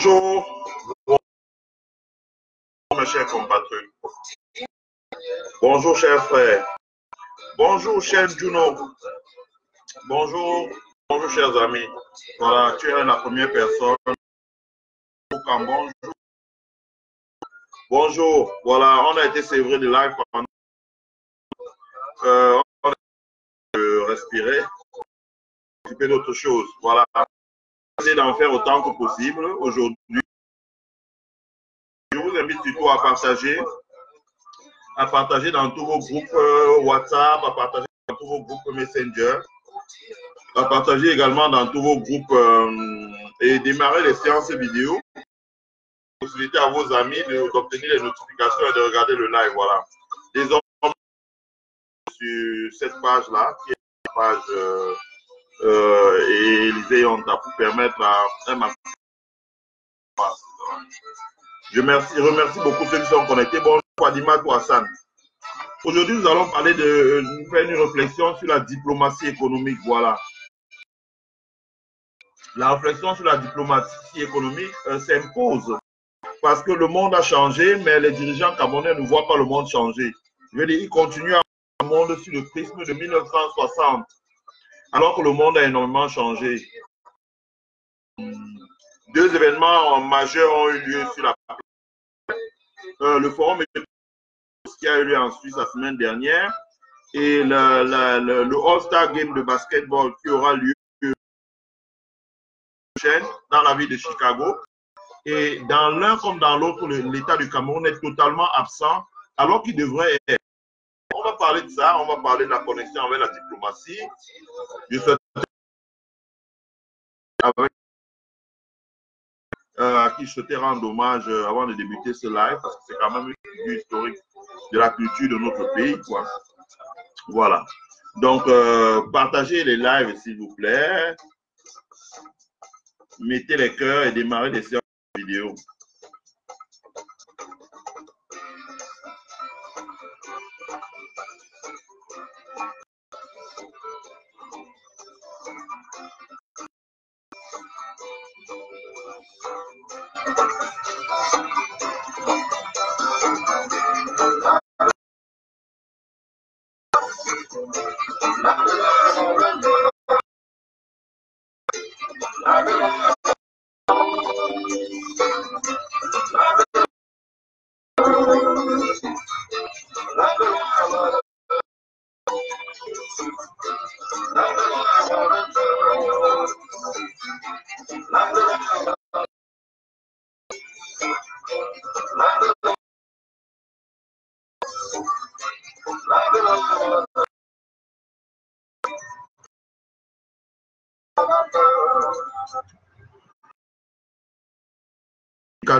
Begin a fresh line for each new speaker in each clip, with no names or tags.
Bonjour, mes chers compatriotes. Bonjour, chers frères. Bonjour, cher Juno. Bonjour, bonjour, chers amis. Voilà, tu es la première personne. Bonjour. Bonjour. Voilà, on a été sévré de live pendant. On a respirer, occuper d'autres choses. Voilà. Essayer d'en faire autant que possible aujourd'hui. Je vous invite surtout à partager dans tous vos groupes WhatsApp, à partager dans tous vos groupes Messenger, à partager également dans tous vos groupes et démarrer les séances vidéo. Possibilité à vos amis d'obtenir les notifications et de regarder le live. Voilà. Désormais, sur cette page-là, qui est la page Élisée Honta, pour permettre à un maximum. Je remercie beaucoup ceux qui sont connectés. Bonjour, Fadima Hassan. Aujourd'hui, nous allons parler nous faire une réflexion sur la diplomatie économique. Voilà. La réflexion sur la diplomatie économique s'impose parce que le monde a changé, mais les dirigeants camerounais ne voient pas le monde changer. Je veux dire, ils continuent à voir le monde sur le prisme de 1960, alors que le monde a énormément changé. Deux événements majeurs ont eu lieu sur la planète. Le forum qui a eu lieu en Suisse la semaine dernière et le All-Star Game de basketball qui aura lieu dans la ville de Chicago. Et dans l'un comme dans l'autre, l'État du Cameroun est totalement absent alors qu'il devrait être. On va parler de ça, on va parler de la connexion avec la diplomatie. Je souhaite avec à qui je souhaitais rendre hommage avant de débuter ce live parce que c'est quand même une figure historique de la culture de notre pays, quoi. Voilà. Donc, partagez les lives, s'il vous plaît. Mettez les cœurs et démarrez des séances vidéo.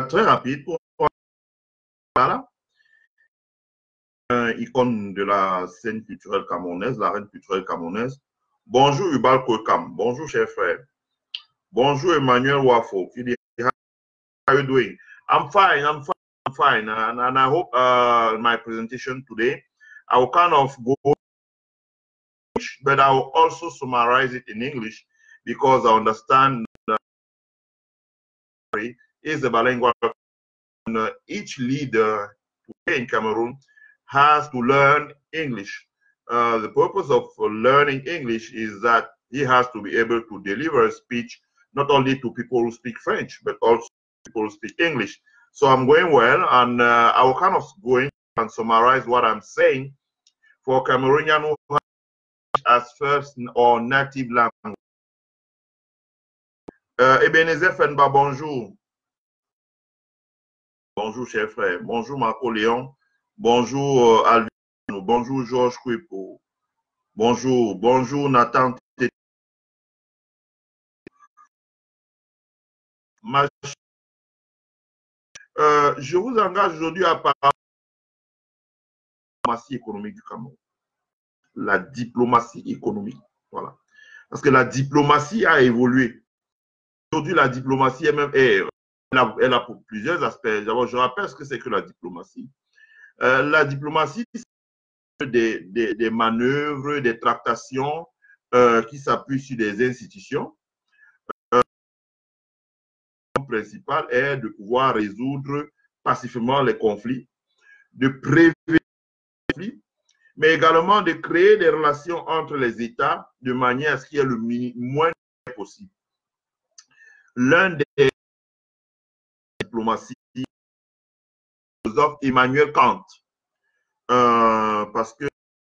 Très rapide pour voilà. Icône de la scène culturelle camerounaise, la reine culturelle camerounaise. Bonjour Ubal Kokam, bonjour cher frère. Bonjour Emmanuel Wafo. How are you doing? I'm fine, and I hope my presentation today, I will kind of go, but I will also summarize it in English because I understand is a bilingual. Each leader in Cameroon has to learn English. The purpose of learning English is that he has to be able to deliver a speech not only to people who speak French, but also people who speak English. So I'm going well, and I will kind of go in and summarize what I'm saying for Cameroonian who have as first or native language. Ebenezer Fenba, bonjour. Bonjour, cher frère. Bonjour, Marco Léon. Bonjour, Alvin. Bonjour, Georges Kouepo. Bonjour, Nathan. Je vous engage aujourd'hui à parler de la diplomatie économique du Cameroun. La diplomatie économique. Voilà. Parce que la diplomatie a évolué. Aujourd'hui, la diplomatie elle a pour plusieurs aspects. D'abord, je rappelle ce que c'est que la diplomatie. La diplomatie, c'est des manœuvres, des tractations qui s'appuient sur des institutions principale est de pouvoir résoudre pacifiquement les conflits, de prévenir les conflits, mais également de créer des relations entre les États de manière à ce qu'il y ait le moins possible. L'un des diplomaties, philosophe Emmanuel Kant, parce que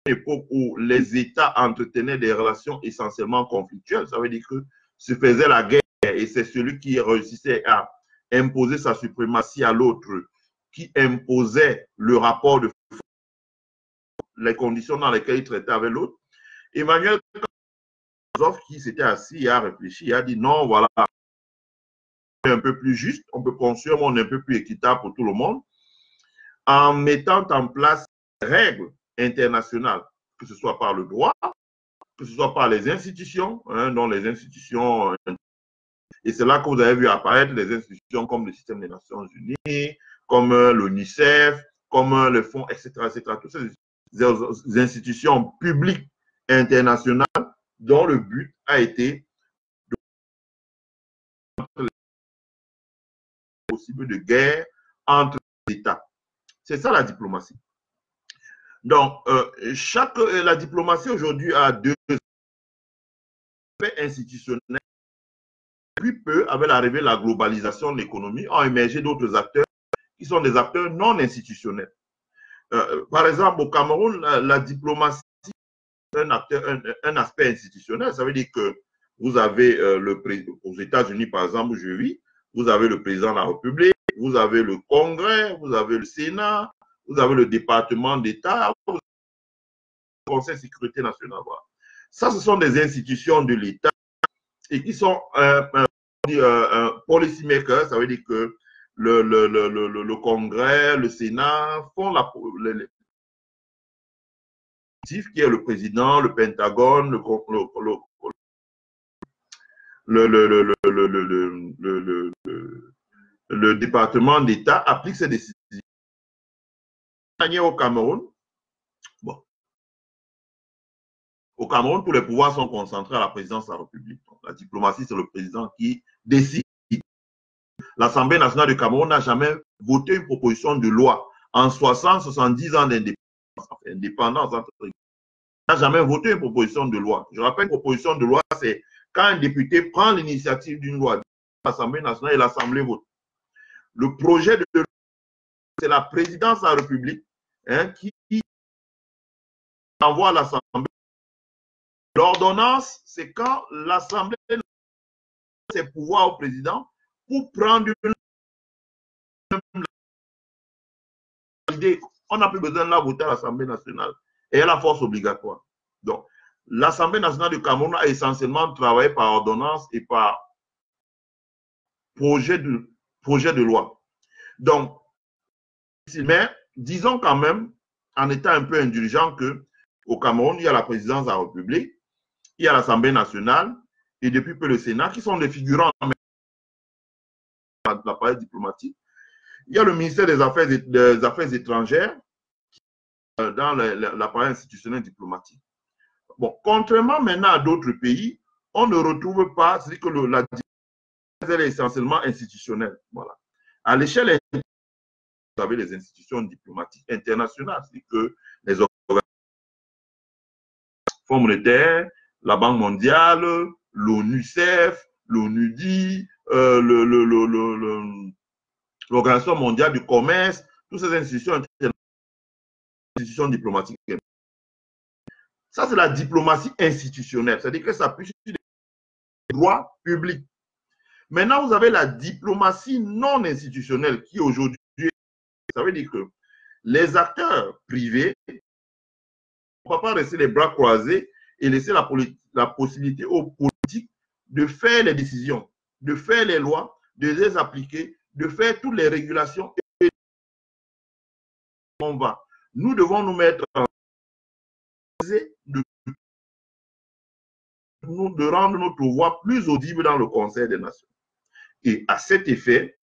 époque où les États entretenaient des relations essentiellement conflictuelles, ça veut dire que se faisait la guerre et c'est celui qui réussissait à imposer sa suprématie à l'autre qui imposait le rapport de force, les conditions dans lesquelles il traitait avec l'autre. Emmanuel Kant, qui s'était assis et a réfléchi, a dit non, voilà, un peu plus juste, on peut construire un monde un peu plus équitable pour tout le monde en mettant en place des règles internationales, que ce soit par le droit, que ce soit par les institutions, dont les institutions, et c'est là que vous avez vu apparaître des institutions comme le système des Nations Unies, comme l'UNICEF, comme le Fonds, etc., etc. Toutes ces institutions publiques internationales dont le but a été de possible de guerre entre les États. C'est ça la diplomatie. Donc, la diplomatie aujourd'hui a deux aspects institutionnels. Depuis peu, avec l'arrivée de la globalisation de l'économie, ont émergé d'autres acteurs qui sont des acteurs non institutionnels. Par exemple, au Cameroun, la diplomatie est un aspect institutionnel. Ça veut dire que vous avez aux États-Unis, par exemple, où je vis, vous avez le président de la République, vous avez le Congrès, vous avez le Sénat, vous avez le département d'État, vous avez le Conseil de sécurité nationale. Voilà. Ça, ce sont des institutions de l'État et qui sont policy makers. Ça veut dire que le Congrès, le Sénat font qui est le président, le Pentagone, le département d'État applique ces décisions. Au Cameroun, bon, au Cameroun, tous les pouvoirs sont concentrés à la présidence de la République. Donc, la diplomatie, c'est le président qui décide. L'Assemblée nationale du Cameroun n'a jamais voté une proposition de loi en 60-70 ans d'indépendance. N'a jamais voté une proposition de loi. Je rappelle, une proposition de loi, c'est quand un député prend l'initiative d'une loi, l'Assemblée nationale et l'Assemblée vote. Le projet de loi, c'est la présidence de la République qui envoie à l'Assemblée. L'ordonnance, c'est quand l'Assemblée donne ses pouvoirs au président pour prendre une idée. On n'a plus besoin de la voter à l'Assemblée nationale. Et elle a force obligatoire. Donc, l'Assemblée nationale du Cameroun a essentiellement travaillé par ordonnance et par projet de loi. Donc, mais disons quand même, en étant un peu indulgent, qu'au Cameroun, il y a la présidence de la République, il y a l'Assemblée nationale et depuis peu le Sénat, qui sont des figurants de l'appareil diplomatique. Il y a le ministère des Affaires étrangères dans l'appareil institutionnel diplomatique. Bon, contrairement maintenant à d'autres pays, on ne retrouve pas, c'est-à-dire que la diplomatie est essentiellement institutionnelle. Voilà. À l'échelle, vous avez les institutions diplomatiques internationales, c'est que les Fonds monétaires, la Banque mondiale, l'ONUCEF, l'ONUDI, l'Organisation mondiale du commerce, toutes ces institutions diplomatiques. Ça, c'est la diplomatie institutionnelle, c'est-à-dire que ça s'appuie sur les droits publics. Maintenant, vous avez la diplomatie non institutionnelle qui aujourd'hui, ça veut dire que les acteurs privés ne vont pas rester les bras croisés et laisser la possibilité aux politiques de faire les décisions, de faire les lois, de les appliquer, de faire toutes les régulations. Et on va. Nous devons nous mettre en de rendre notre voix plus audible dans le Conseil des Nations. Et à cet effet,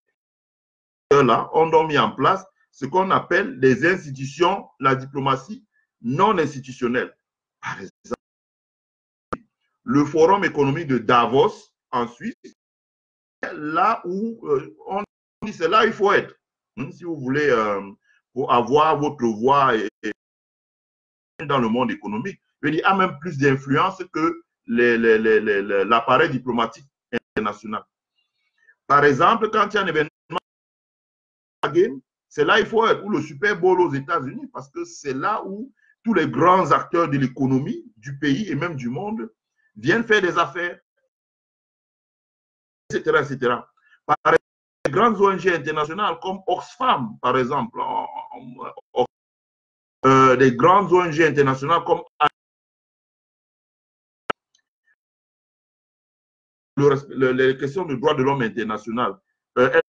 là, on a mis en place ce qu'on appelle les institutions, la diplomatie non institutionnelle. Par exemple, le Forum économique de Davos en Suisse, là où on dit c'est là où il faut être. Si vous voulez pour avoir votre voix dans le monde économique, je veux dire, a même plus d'influence que l'appareil diplomatique international. Par exemple, quand il y a un événement, c'est là il faut être, ou le Super Bowl aux États-Unis, parce que c'est là où tous les grands acteurs de l'économie du pays et même du monde viennent faire des affaires, etc., etc. Par exemple, les grandes ONG internationales comme Oxfam, par exemple, des grandes ONG internationales comme les questions de droits de l'homme international, elles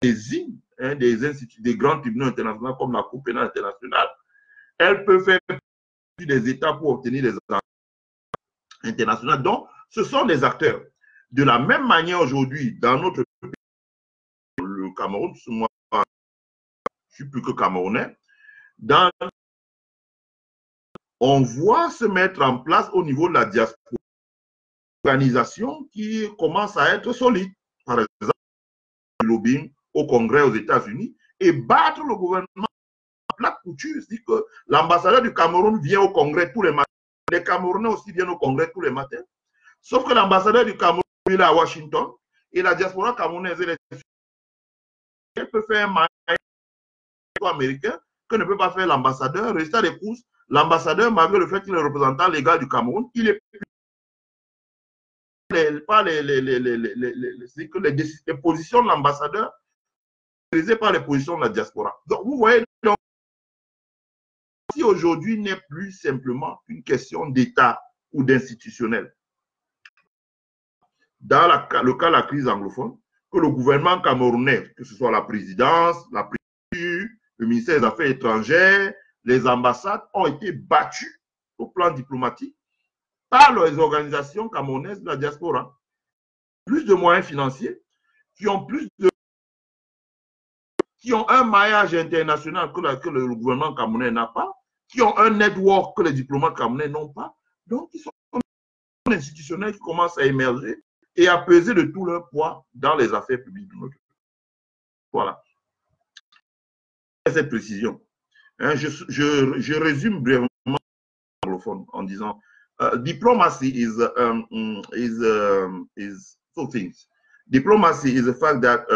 désignent des grands tribunaux internationaux comme la Cour pénale internationale. Elles peuvent faire partie des États pour obtenir des accords internationaux. Donc, ce sont des acteurs. De la même manière aujourd'hui, dans notre pays, le Cameroun, moi, je ne suis plus que Camerounais, on voit se mettre en place au niveau de la diaspora organisation qui commence à être solide. Par exemple, le lobbying au Congrès aux États-Unis et battre le gouvernement à plat couture. C'est-à-dire que l'ambassadeur du Cameroun vient au Congrès tous les matins. Les Camerounais aussi viennent au Congrès tous les matins. Sauf que l'ambassadeur du Cameroun est à Washington et la diaspora camerounaise, elle peut faire un maillot américain que ne peut pas faire l'ambassadeur. Résultat des courses, l'ambassadeur, malgré le fait qu'il est le représentant légal du Cameroun, il est pas les positions de l'ambassadeur par les positions de la diaspora. Donc, vous voyez, donc, si aujourd'hui n'est plus simplement une question d'État ou d'institutionnel. Dans le cas de la crise anglophone, que le gouvernement camerounais, que ce soit la présidence, la préfecture, le ministère des Affaires étrangères, les ambassades ont été battus au plan diplomatique par les organisations camerounaises de la diaspora. Plus de moyens financiers, qui ont un maillage international que le gouvernement camerounais n'a pas, qui ont un network que les diplomates camerounais n'ont pas. Donc, ils sont institutionnels qui commencent à émerger et à peser de tout leur poids dans les affaires publiques de notre pays. Voilà. Cette précision. Je résume brièvement l'anglophone en disant diplomacy is two things. Diplomacy is the fact that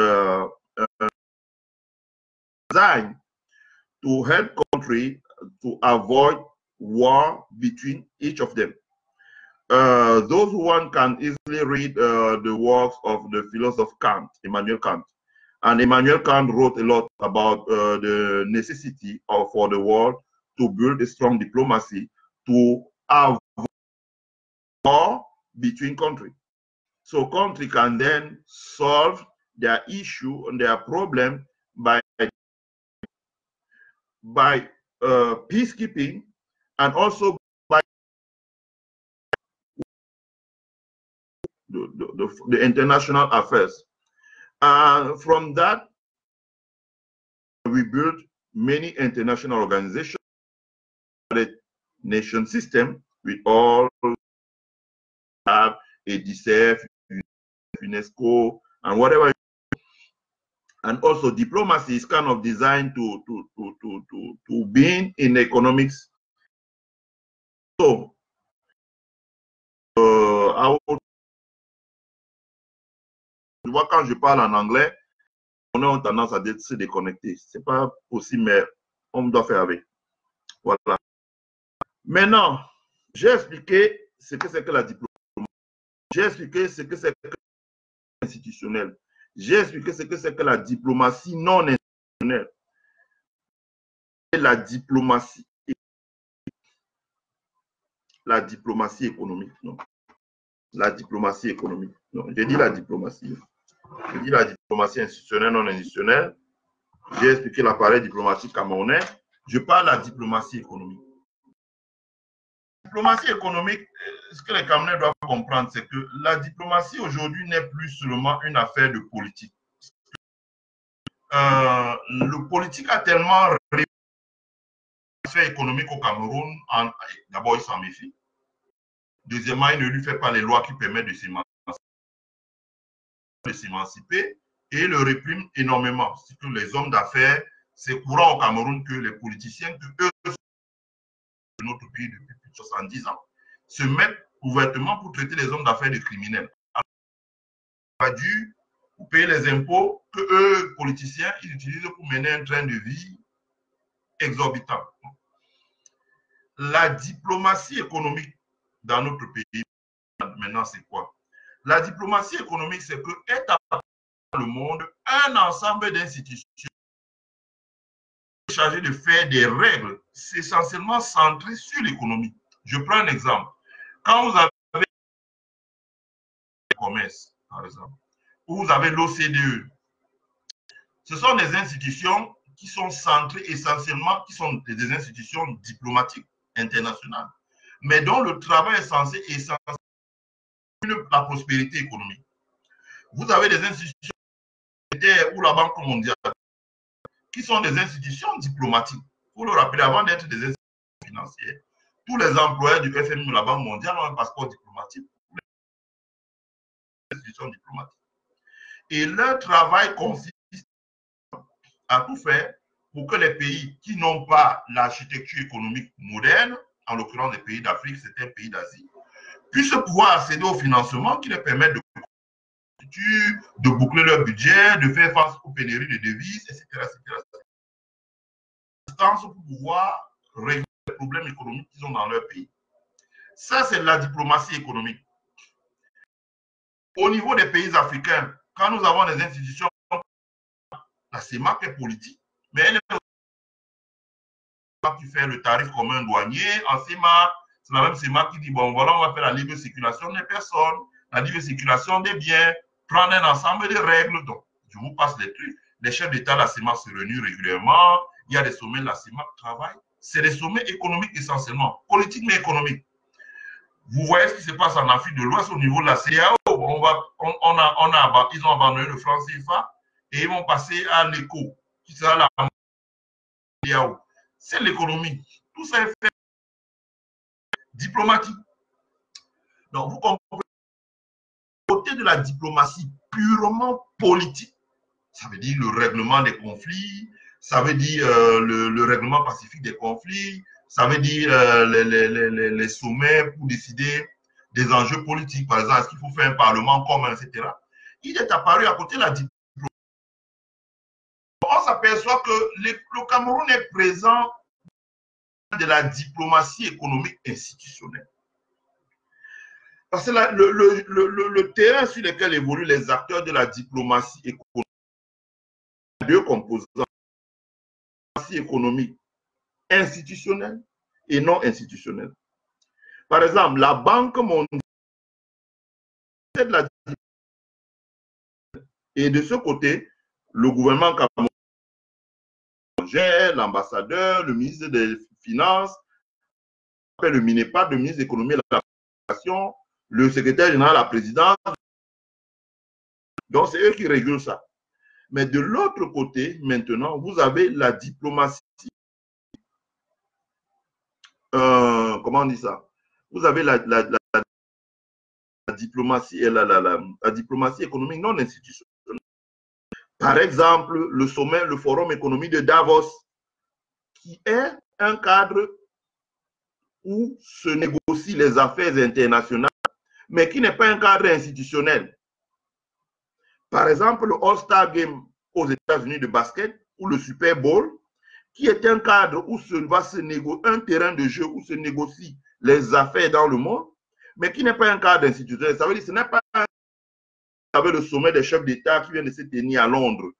designed to help countries to avoid war between each of them. Those one can easily read the works of the philosopher Kant, Immanuel Kant. And Immanuel Kant wrote a lot about the necessity for the world to build a strong diplomacy to avoid war between countries. So countries can then solve their issue and their problem by peacekeeping and also by the international affairs. From that, we built many international organizations, the nation system, we all have a DCF, UNESCO, and whatever. And also diplomacy is kind of designed to be in economics. So, quand je parle en anglais, on a tendance à se déconnecter. C'est pas possible, mais on doit faire avec. Voilà. Maintenant, j'ai expliqué ce que c'est que la diplomatie. J'ai expliqué ce que c'est que l'institutionnel. J'ai expliqué ce que c'est que la diplomatie non institutionnelle. Et la diplomatie économique. Non. La diplomatie économique. Non, j'ai dit la diplomatie. J'ai dit la diplomatie institutionnelle, non institutionnelle. J'ai expliqué l'appareil diplomatique camerounais. Je parle de la diplomatie économique. La diplomatie économique, ce que les Camerounais doivent comprendre, c'est que la diplomatie aujourd'hui n'est plus seulement une affaire de politique. Le politique a tellement réussi l'affaire économique au Cameroun. D'abord, il s'en méfie. Deuxièmement, il ne lui fait pas les lois qui permettent de s'émanciper. de s'émanciper et le répriment énormément. C'est que les hommes d'affaires, c'est courant au Cameroun que les politiciens, que eux, de notre pays depuis plus de 70 ans, se mettent ouvertement pour traiter les hommes d'affaires de criminels. Alors, pas dû pour payer les impôts que eux, politiciens, ils utilisent pour mener un train de vie exorbitant. La diplomatie économique dans notre pays, maintenant, c'est quoi? La diplomatie économique, c'est que est dans le monde un ensemble d'institutions chargées de faire des règles, c'est essentiellement centré sur l'économie. Je prends un exemple. Quand vous avez le commerce, par exemple, ou vous avez l'OCDE, ce sont des institutions qui sont centrées essentiellement, qui sont des institutions diplomatiques internationales, mais dont le travail est censé la prospérité économique. Vous avez des institutions ou la Banque mondiale qui sont des institutions diplomatiques. Il faut le rappeler, avant d'être des institutions financières, tous les employés du FMI ou la Banque mondiale ont un passeport diplomatique. Les institutions diplomatiques. Et leur travail consiste à tout faire pour que les pays qui n'ont pas l'architecture économique moderne, en l'occurrence les pays d'Afrique, certains pays d'Asie, puissent pouvoir accéder au financement qui leur permet de boucler leur budget, de faire face aux pénuries de devises, etc. Pour pouvoir régler les problèmes économiques qu'ils ont dans leur pays. Ça, c'est la diplomatie économique. Au niveau des pays africains, quand nous avons des institutions, la CEMAC est politique, mais elle est qui fait le tarif commun douanier. En CEMAC, c'est la même CEMAC qui dit, bon, voilà, on va faire la libre circulation des personnes, la libre circulation des biens, prendre un ensemble de règles. Donc, je vous passe les trucs. Les chefs d'État de la CEMAC se réunissent régulièrement. Il y a des sommets de la CEMAC qui travaillent. C'est des sommets économiques essentiellement, politiques mais économiques. Vous voyez ce qui se passe en Afrique de l'Ouest au niveau de la CEDEAO. Ils ont abandonné le franc CFA et ils vont passer à l'ECO, qui sera la CEDEAO. C'est l'économie. Tout ça est fait diplomatique. Donc, vous comprenez, côté de la diplomatie purement politique, ça veut dire le règlement des conflits, ça veut dire le règlement pacifique des conflits, ça veut dire les sommets pour décider des enjeux politiques. Par exemple, est-ce qu'il faut faire un parlement commun, etc. Il est apparu à côté de la diplomatie. On s'aperçoit que le Cameroun est présent de la diplomatie économique institutionnelle. Parce que le terrain sur lequel évoluent les acteurs de la diplomatie économique, deux composants, diplomatie économique institutionnelle et non institutionnelle. Par exemple, la Banque mondiale, c'est de la diplomatie. Et de ce côté, le gouvernement camerounais, l'ambassadeur, le ministre des Finances, le MINEPAD, le ministre de l'Économie et de la Communication, le secrétaire général de la présidence. Donc, c'est eux qui régulent ça. Mais de l'autre côté, maintenant, vous avez la diplomatie. Comment on dit ça? Vous avez la diplomatie et la diplomatie économique non institutionnelle. Par exemple, le sommet, le forum économique de Davos, qui est un cadre où se négocient les affaires internationales, mais qui n'est pas un cadre institutionnel. Par exemple, le All-Star Game aux États-Unis de basket ou le Super Bowl, qui est un cadre où va se négocier, un terrain de jeu où se négocient les affaires dans le monde, mais qui n'est pas un cadre institutionnel. Ça veut dire que ce n'est pas avec le sommet des chefs d'État qui vient de se tenir à Londres,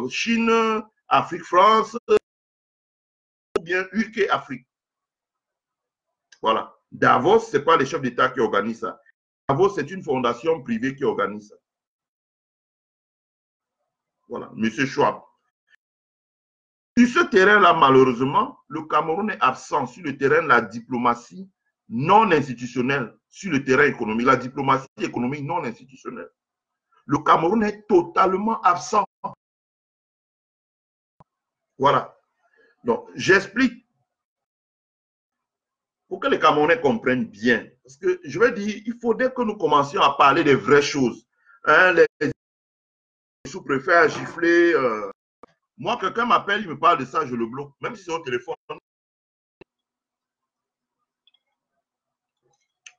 Chine, Afrique, France, ou bien UK, Afrique. Voilà. Davos, ce n'est pas les chefs d'État qui organisent ça. Davos, c'est une fondation privée qui organise ça. Voilà, Monsieur Schwab. Sur ce terrain-là, malheureusement, le Cameroun est absent sur le terrain de la diplomatie non institutionnelle, sur le terrain économique, la diplomatie économique non institutionnelle. Le Cameroun est totalement absent. Voilà. Donc, j'explique. pour que les Camerounais comprennent bien. Parce que je vais dire, il faudrait que nous commencions à parler des vraies choses. Hein, les sous-préfets à gifler. Moi, quelqu'un m'appelle, il me parle de ça, je le bloque. Même si c'est au téléphone.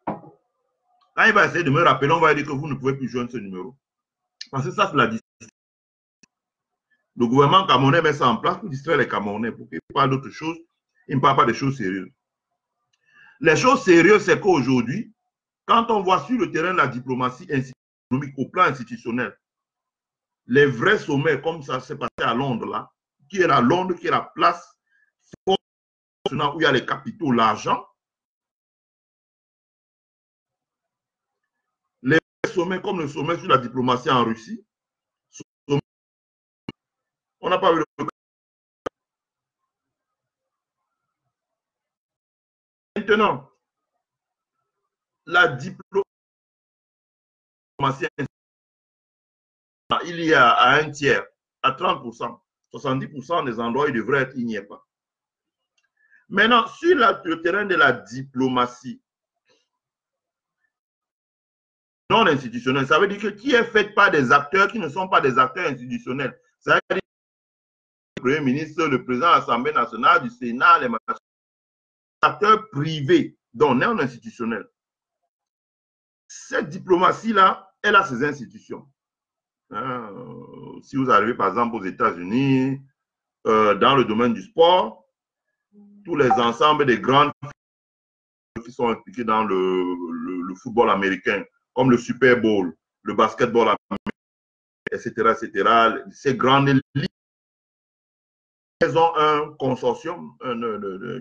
Quand il va essayer de me rappeler, on va dire que vous ne pouvez plus joindre ce numéro. Parce que ça, c'est la distraction. Le gouvernement camerounais met ça en place pour distraire les Camerounais, pour qu'ils parlent d'autres choses. Ils ne parlent pas des choses sérieuses. Les choses sérieuses, c'est qu'aujourd'hui, quand on voit sur le terrain de la diplomatie économique au plan institutionnel, les vrais sommets, comme ça s'est passé à Londres, là, qui est la Londres, qui est la place où il y a les capitaux, l'argent, les vrais sommets, comme le sommet sur la diplomatie en Russie, on n'a pas eu le... Maintenant, la diplomatie, il y a à un tiers, à 30%, 70% des endroits, il devrait être, il n'y est pas. Maintenant, sur le terrain de la diplomatie non institutionnelle, ça veut dire que qui est fait par des acteurs qui ne sont pas des acteurs institutionnels. Ça veut dire le Premier ministre, le président de l'Assemblée nationale, du Sénat, les acteurs privés, donc non institutionnels. Cette diplomatie-là, elle a ses institutions. Si vous arrivez par exemple aux États-Unis, dans le domaine du sport, tous les ensembles des grandes qui sont impliqués dans le football américain, comme le Super Bowl, le basketball américain, etc., ces grandes ligues, elles ont un consortium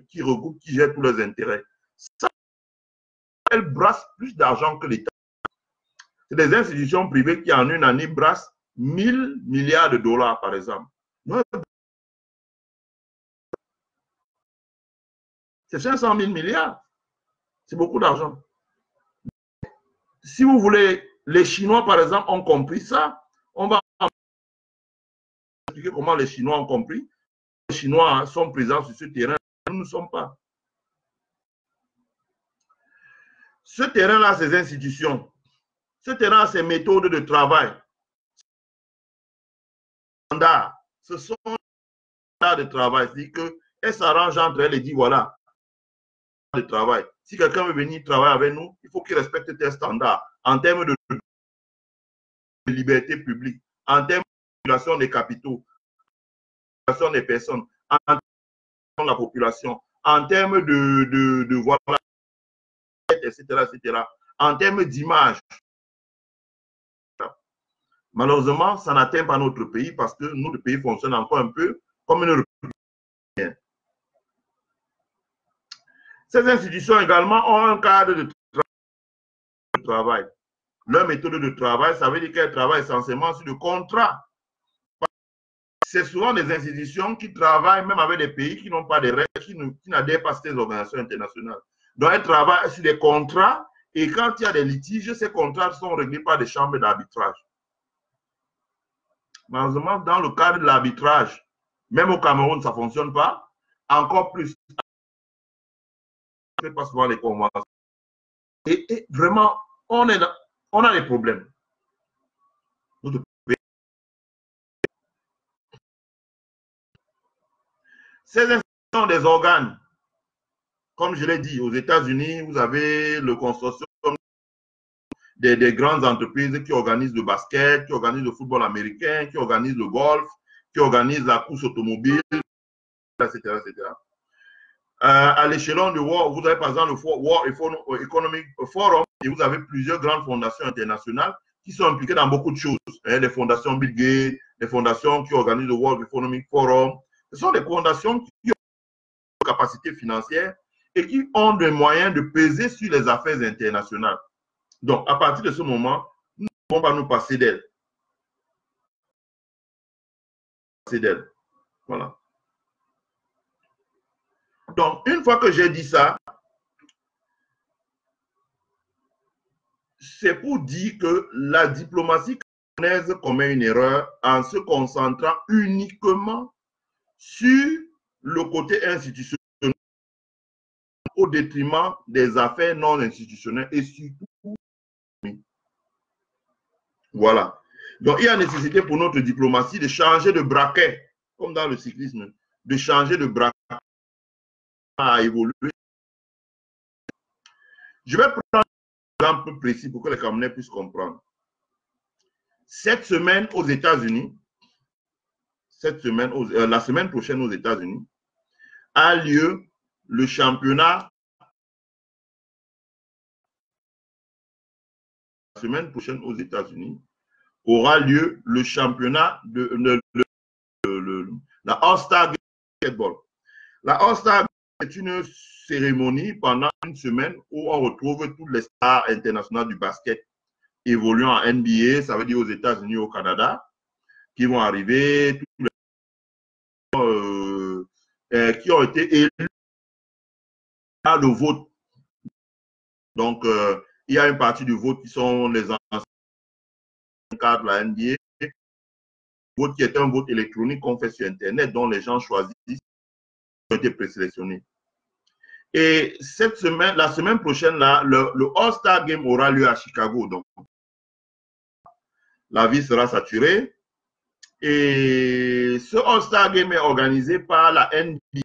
qui regroupe, qui gère tous les intérêts. Ça, elles brassent plus d'argent que l'État. C'est des institutions privées qui, en une année, brassent 1000 milliards de dollars, par exemple. C'est 500 000 milliards. C'est beaucoup d'argent. Si vous voulez, les Chinois, par exemple, ont compris ça. On va expliquer comment les Chinois ont compris. Les Chinois sont présents sur ce terrain. Nous ne sommes pas. Ce terrain-là, ces institutions, ce terrain, ces méthodes de travail, ce sont des standards de travail. C'est-à-dire qu'elles s'arrangent entre elles et disent voilà, de travail. Si quelqu'un veut venir travailler avec nous, il faut qu'il respecte tes standards en termes de liberté publique, en termes de population des capitaux, population des personnes, en termes de la population, en termes de voilà, etc., etc., en termes d'image. Malheureusement, ça n'atteint pas notre pays parce que notre pays fonctionne encore un peu comme une république. Ces institutions également ont un cadre de travail. Leur méthode de travail, ça veut dire qu'elles travaillent essentiellement sur le contrat. C'est souvent des institutions qui travaillent même avec des pays qui n'ont pas de règles, qui n'adhèrent pas à ces organisations internationales. Donc, elles travaillent sur des contrats et quand il y a des litiges, ces contrats sont réglés par des chambres d'arbitrage. Malheureusement, dans le cadre de l'arbitrage, même au Cameroun, ça ne fonctionne pas. Encore plus, on ne fait pas souvent les conventions. Et vraiment, on a des problèmes. Ces institutions des organes, comme je l'ai dit, aux États-Unis, vous avez le consortium des grandes entreprises qui organisent le basket, qui organisent le football américain, qui organisent le golf, qui organisent la course automobile, etc. etc. À l'échelon du World, vous avez par exemple le World Economic Forum et vous avez plusieurs grandes fondations internationales qui sont impliquées dans beaucoup de choses. Les fondations Bill Gates, les fondations qui organisent le World Economic Forum. Ce sont des fondations qui ont une capacité financière et qui ont des moyens de peser sur les affaires internationales. Donc, à partir de ce moment, nous ne pouvons pas nous passer d'elle. Voilà. Donc, une fois que j'ai dit ça, c'est pour dire que la diplomatie camerounaise commet une erreur en se concentrant uniquement sur le côté institutionnel. au détriment des affaires non institutionnelles et surtout. Voilà. Donc, il y a nécessité pour notre diplomatie de changer de braquet, comme dans le cyclisme, de changer de braquet à évoluer. Je vais prendre un exemple précis pour que les Camerounais puissent comprendre. Cette semaine aux États-Unis, la semaine prochaine aux États-Unis, a lieu le championnat. La semaine prochaine aux États-Unis aura lieu le championnat de la All-Star Game de basketball. La All-Star Game est une cérémonie pendant une semaine où on retrouve toutes les stars internationales du basket évoluant en NBA, ça veut dire aux États-Unis, au Canada, qui vont arriver, tous les qui ont été élus par le vote. Donc, il y a une partie du vote qui sont les anciens cadres de la NBA, vote qui est un vote électronique qu'on fait sur Internet, dont les gens choisissent, qui ont été présélectionnés. Et cette semaine, la semaine prochaine, là, le All-Star Game aura lieu à Chicago. Donc, la ville sera saturée. Et ce All-Star Game est organisé par la NBA.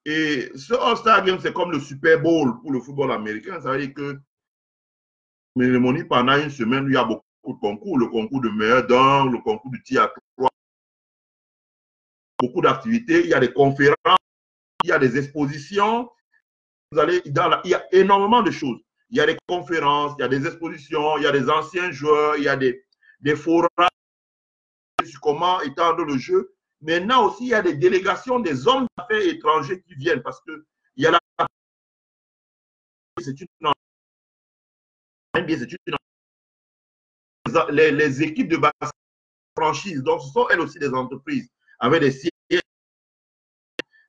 Et ce All-Star Game, c'est comme le Super Bowl pour le football américain. Ça veut dire que cérémonie pendant une semaine, il y a beaucoup de concours. Le concours de meilleur dunk, le concours du tir à trois, beaucoup d'activités. Il y a des conférences, il y a des expositions. Vous allez il y a énormément de choses. Il y a des conférences, il y a des expositions, il y a des anciens joueurs, il y a des forums sur comment étendre le jeu. Maintenant aussi, il y a des délégations des hommes d'affaires étrangers qui viennent parce que il y a les équipes de basket franchise. Donc, ce sont elles aussi des entreprises avec des sièges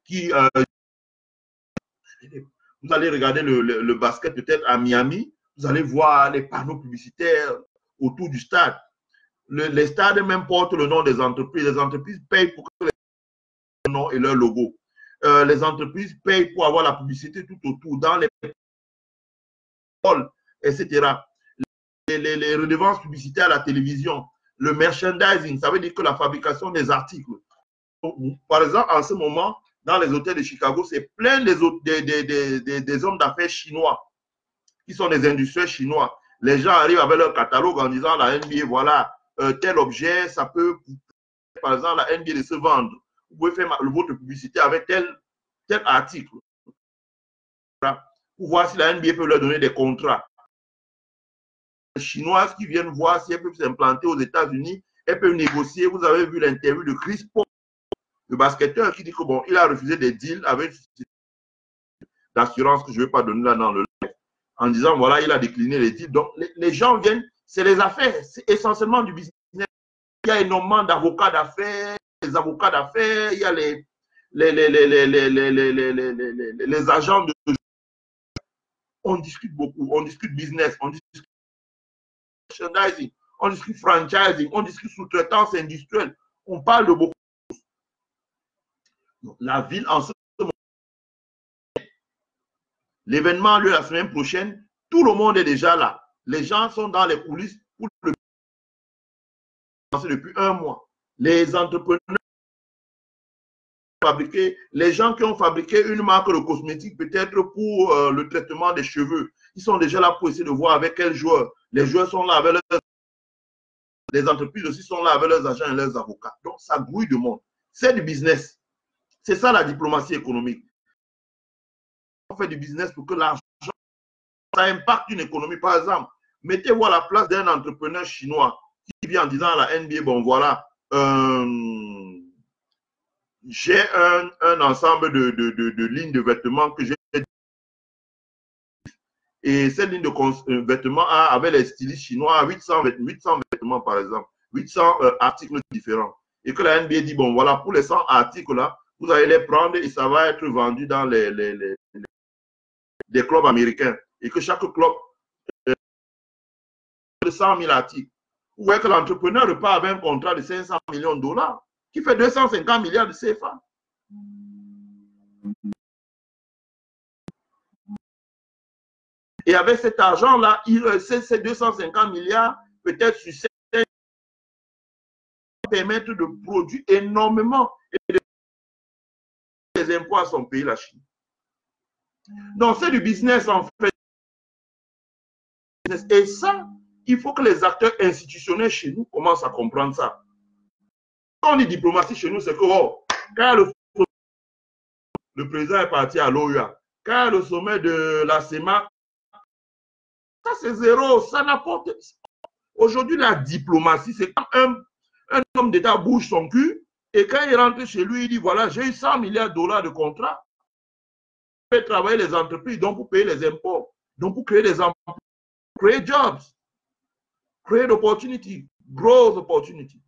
qui vous allez regarder le basket peut-être à Miami, vous allez voir les panneaux publicitaires autour du stade. Les stades même portent le nom des entreprises. Les entreprises payent pour que les noms et leur logo. Les entreprises payent pour avoir la publicité tout autour, dans les halls, etc. Les redevances publicitaires à la télévision, le merchandising, ça veut dire que la fabrication des articles. Par exemple, en ce moment, dans les hôtels de Chicago, c'est plein des hommes d'affaires chinois qui sont des industriels chinois. Les gens arrivent avec leur catalogue en disant la NBA, voilà, tel objet, ça peut, par exemple, la NBA de se vendre. Vous pouvez faire votre publicité avec tel article. Pour voir si la NBA peut leur donner des contrats. Les Chinoises qui viennent voir si elles peuvent s'implanter aux États-Unis, elles peuvent négocier. Vous avez vu l'interview de Chris Paul, le basketteur, qui dit que bon, il a refusé des deals avec d'assurance que je ne vais pas donner là dans le live, en disant voilà, il a décliné les deals. Donc, les gens viennent, c'est les affaires, c'est essentiellement du business. Il y a énormément d'avocats d'affaires, les avocats d'affaires, il y a les agents de. On discute beaucoup, on discute business, on discute merchandising, on discute franchising, on discute sous-traitance industrielle, on parle de beaucoup de choses. Donc, la ville, en ce moment, l'événement a lieu la semaine prochaine, tout le monde est déjà là. Les gens sont dans les coulisses pour le depuis un mois. Les entrepreneurs fabriqué, les gens qui ont fabriqué une marque de cosmétiques peut-être pour le traitement des cheveux, ils sont déjà là pour essayer de voir avec quels joueurs. Les joueurs sont là avec leurs. Les entreprises aussi sont là avec leurs agents et leurs avocats. Donc, ça grouille de monde. C'est du business. C'est ça la diplomatie économique. On fait du business pour que l'argent, ça impacte une économie. Par exemple, mettez-vous à la place d'un entrepreneur chinois qui vient en disant à la NBA, bon voilà, j'ai un ensemble de lignes de vêtements que j'ai. Et cette ligne de vêtements avec les stylistes chinois, 800 vêtements par exemple, 800 articles différents. Et que la NBA dit, bon voilà, pour les 100 articles-là, vous allez les prendre et ça va être vendu dans des clubs américains. Et que chaque club de 100 000 articles. Vous voyez que l'entrepreneur repart avec un contrat de 500 millions de dollars qui fait 250 milliards de CFA. Et avec cet argent-là, ces 250 milliards, peut-être sur certains, permettre de produire énormément et de des impôts à son pays, la Chine. Donc, c'est du business en fait. Et ça, il faut que les acteurs institutionnels chez nous commencent à comprendre ça. Quand on dit diplomatie chez nous, c'est que oh, quand le président est parti à l'OUA, quand le sommet de la CEMA, ça c'est zéro, ça n'apporte. Aujourd'hui, la diplomatie, c'est quand un homme d'État bouge son cul et quand il rentre chez lui, il dit voilà, j'ai eu 100 milliards de dollars de contrats. Pour travailler les entreprises, donc pour payer les impôts, donc pour créer des emplois, créer jobs, créer d'opportunités, growth opportunities.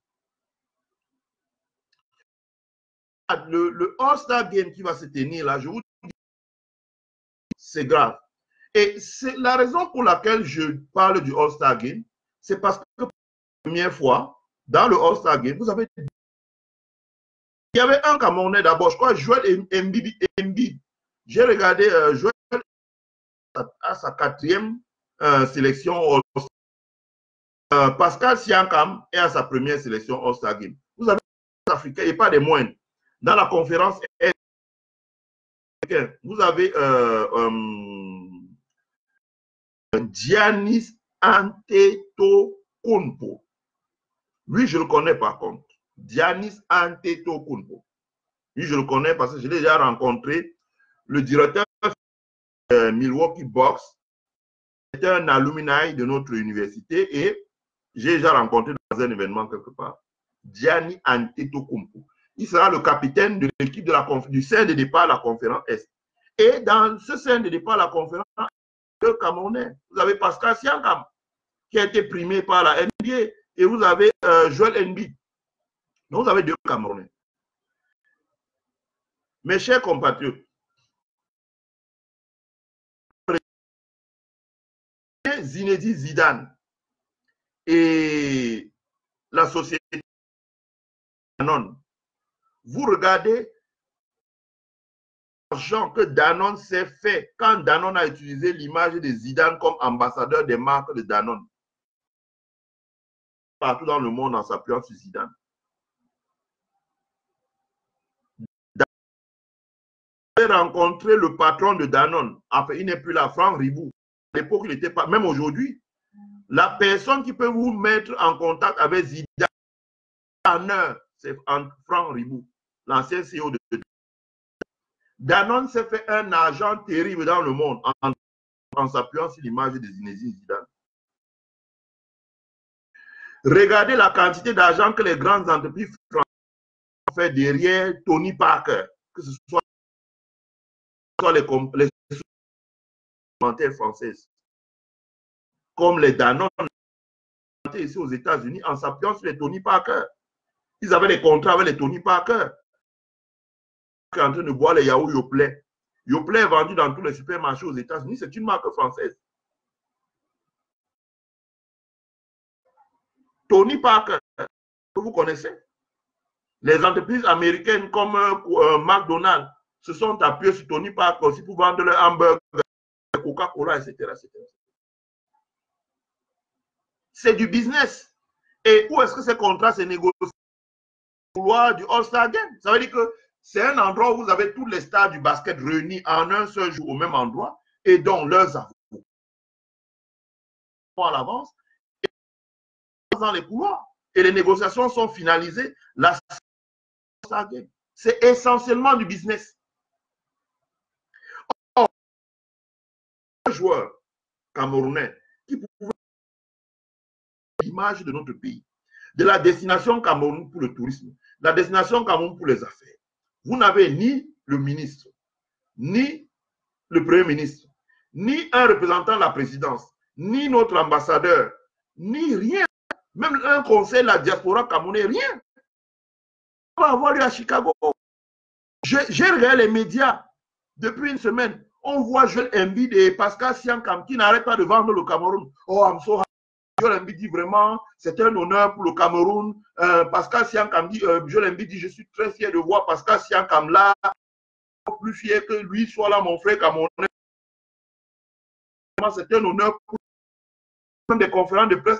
Le All-Star Game qui va se tenir là, je vous dis, c'est grave. Et c'est la raison pour laquelle je parle du All-Star Game, c'est parce que pour la première fois, dans le All-Star Game, vous avez... Il y avait un Camerounais d'abord, je crois, Joel Embiid. J'ai regardé Joel à sa 4e sélection. Pascal Siakam est à sa première sélection All-Star Game. Vous avez des Africains et pas des moindres. Dans la conférence, vous avez Giannis Antetokounmpo. Lui, je le connais par contre. Giannis Antetokounmpo. Lui, je le connais parce que je l'ai déjà rencontré. Le directeur Milwaukee Bucks est un alumni de notre université et j'ai déjà rencontré dans un événement quelque part. Giannis Antetokounmpo. Il sera le capitaine de l'équipe du sein de départ à la conférence Est. Et dans ce sein de départ à la conférence, deux Camerounais. Vous avez Pascal Siakam, qui a été primé par la NBA, et vous avez Joel Embiid. Donc, vous avez deux Camerounais. Mes chers compatriotes, Zinedine Zidane et la société Danone, vous regardez l'argent que Danone s'est fait quand Danone a utilisé l'image de Zidane comme ambassadeur des marques de Danone. Partout dans le monde en s'appuyant sur Zidane. J'ai rencontré le patron de Danone. Enfin, il n'est plus là, Franck Ribou. À l'époque, il n'était pas, même aujourd'hui, la personne qui peut vous mettre en contact avec Zidane en heure, c'est Franck Ribou, l'ancien CEO de Danone s'est fait un argent terrible dans le monde en s'appuyant sur l'image de Zinedine Zidane. Regardez la quantité d'argent que les grandes entreprises ont fait derrière Tony Parker, que ce soit les complémentaires françaises, comme les Danone ici aux États-Unis, en s'appuyant sur les Tony Parker. Ils avaient des contrats avec les Tony Parker. Qui est en train de boire les yaourts Yoplait. Yoplait est vendu dans tous les supermarchés aux États-Unis. C'est une marque française. Tony Parker, que vous connaissez. Les entreprises américaines comme McDonald's se sont appuyées sur Tony Parker aussi pour vendre leurs hamburgers, Coca-Cola, etc., etc. C'est du business. Et où est-ce que ces contrats se négocient? Au couloir du All-Star Game. Ça veut dire que c'est un endroit où vous avez tous les stars du basket réunis en un seul jour au même endroit et dont leurs avocats à l'avance dans les couloirs. Et les négociations sont finalisées. C'est essentiellement du business. Or, un joueur camerounais qui pouvait l'image de notre pays, de la destination Cameroun pour le tourisme, la destination Cameroun pour les affaires. Vous n'avez ni le ministre, ni le premier ministre, ni un représentant de la présidence, ni notre ambassadeur, ni rien. Même un conseil de la diaspora camerounaise, rien. On va avoir lieu à Chicago. J'ai regardé les médias depuis une semaine. On voit Joel Embiid et Pascal Siakam qui n'arrêtent pas de vendre le Cameroun. Oh, I'm so happy. Joel Embiid dit vraiment, c'est un honneur pour le Cameroun. Pascal Siakam dit, Joel Embiid dit, je suis très fier de voir Pascal Siakam là. Plus fier que lui soit là, mon frère camerounais. c'est un honneur pour des conférences de presse.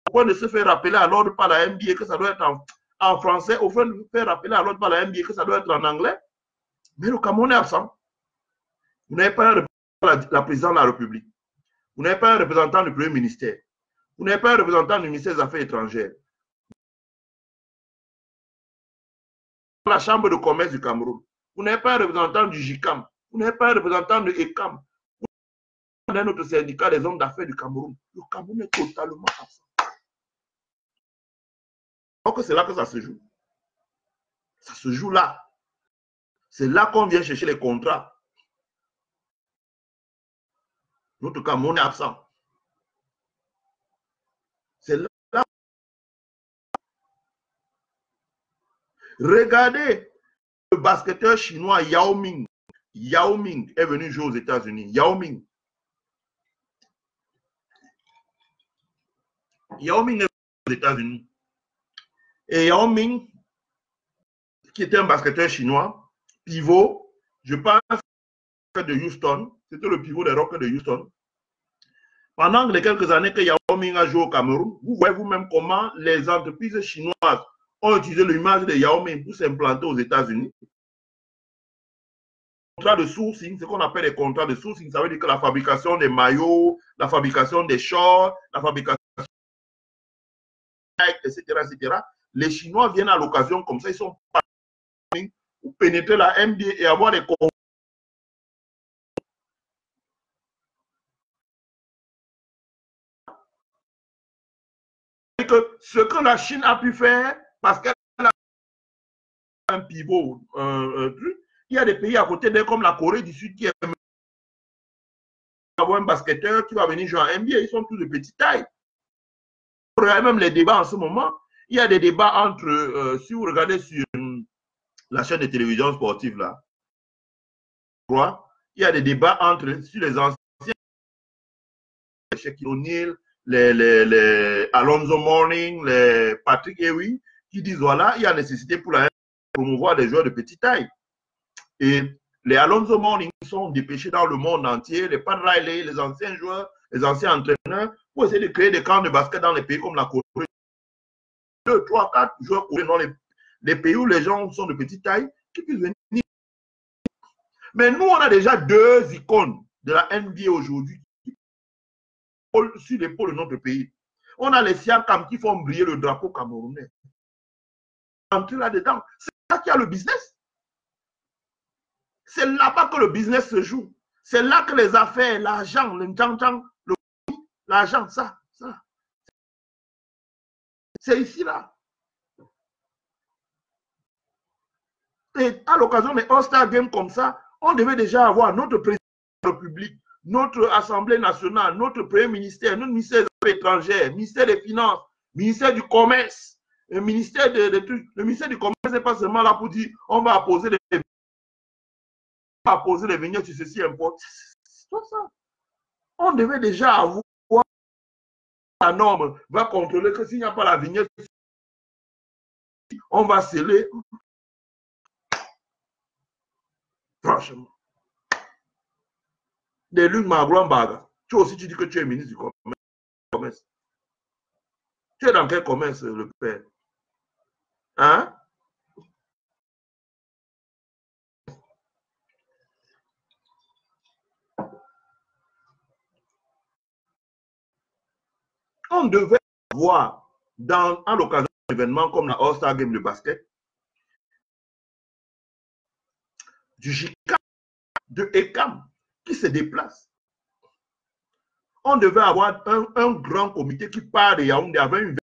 Pourquoi ne se faire rappeler à l'ordre par la NBA que ça doit être en français, au fond de faire rappeler à l'ordre par la NBA que ça doit être en anglais? Mais le Cameroun est absent. Vous n'avez pas un représentant de la présidente de la République. Vous n'avez pas un représentant du Premier ministère. Vous n'avez pas un représentant du ministère des Affaires étrangères. La Chambre de commerce du Cameroun. Vous n'avez pas un représentant du JICAM. Vous n'avez pas un représentant de ECAM. Vous n'avez pas notre syndicat des hommes d'affaires du Cameroun. Le Cameroun est totalement absent. Donc c'est là que ça se joue. Ça se joue là. C'est là qu'on vient chercher les contrats. Notre Cameroun est absent. C'est là. Regardez le basketteur chinois Yao Ming. Yao Ming est venu jouer aux États-Unis. Yao Ming. Yao Ming est venu aux États-Unis. Et Yao Ming, qui était un basketteur chinois, pivot, je pense de Houston, c'était le pivot des Rockets de Houston. Pendant les quelques années que Yao Ming a joué au Cameroun, vous voyez vous-même comment les entreprises chinoises ont utilisé l'image de Yao Ming pour s'implanter aux États-Unis. Contrat de sourcing, ce qu'on appelle les contrats de sourcing, ça veut dire que la fabrication des maillots, la fabrication des shorts, la fabrication etc., etc. Les Chinois viennent à l'occasion comme ça, ils sont pas pour pénétrer la NBA et avoir des contrats. Que ce que la Chine a pu faire, parce qu'elle a un pivot, il y a des pays à côté d'elle comme la Corée du Sud qui aiment avoir un basketteur qui va venir jouer en NBA, ils sont tous de petite taille. Regardez même les débats en ce moment, il y a des débats entre, si vous regardez sur la chaîne de télévision sportive là, il y a des débats entre sur les anciens, Shaquille O'Neal, les Alonzo Mourning, les Patrick Ewing, qui disent voilà, il y a nécessité pour la promouvoir des joueurs de petite taille. Et les Alonzo Mourning sont dépêchés dans le monde entier, les Pat Riley, les anciens joueurs, les anciens entraîneurs, pour essayer de créer des camps de basket dans les pays comme la Corée. 2, 3, 4 joueurs coréens dans les pays où les gens sont de petite taille, qui puissent venir. Mais nous, on a déjà 2 icônes de la NBA aujourd'hui sur l'épaule de notre pays. On a les Siakam qui font briller le drapeau camerounais. Entrer là-dedans, c'est là qu'il y a le business. C'est là-bas que le business se joue. C'est là que les affaires, l'argent, l'argent, ça. C'est ici, là. Et à l'occasion des All-Star Games comme ça, on devait déjà avoir notre président de la République, notre Assemblée nationale, notre Premier ministère, notre ministère des Affaires étrangères, ministère des Finances, ministère du Commerce, le ministère des trucs. Le ministère du Commerce n'est pas seulement là pour dire on va apposer les vignettes sur ceci importe. C'est pas ça. On devait déjà avoir la norme, va contrôler que s'il n'y a pas la vignette, on va sceller. Franchement. Des Luc Magloire-Baga. Tu aussi, tu dis que tu es ministre du Commerce. Tu es dans quel commerce, le père? Hein? On devait voir, à l'occasion d'un événement comme la All-Star Game de basket, du JICAM, de ECAM, qui se déplace. On devait avoir un grand comité qui part de Yaoundé avec une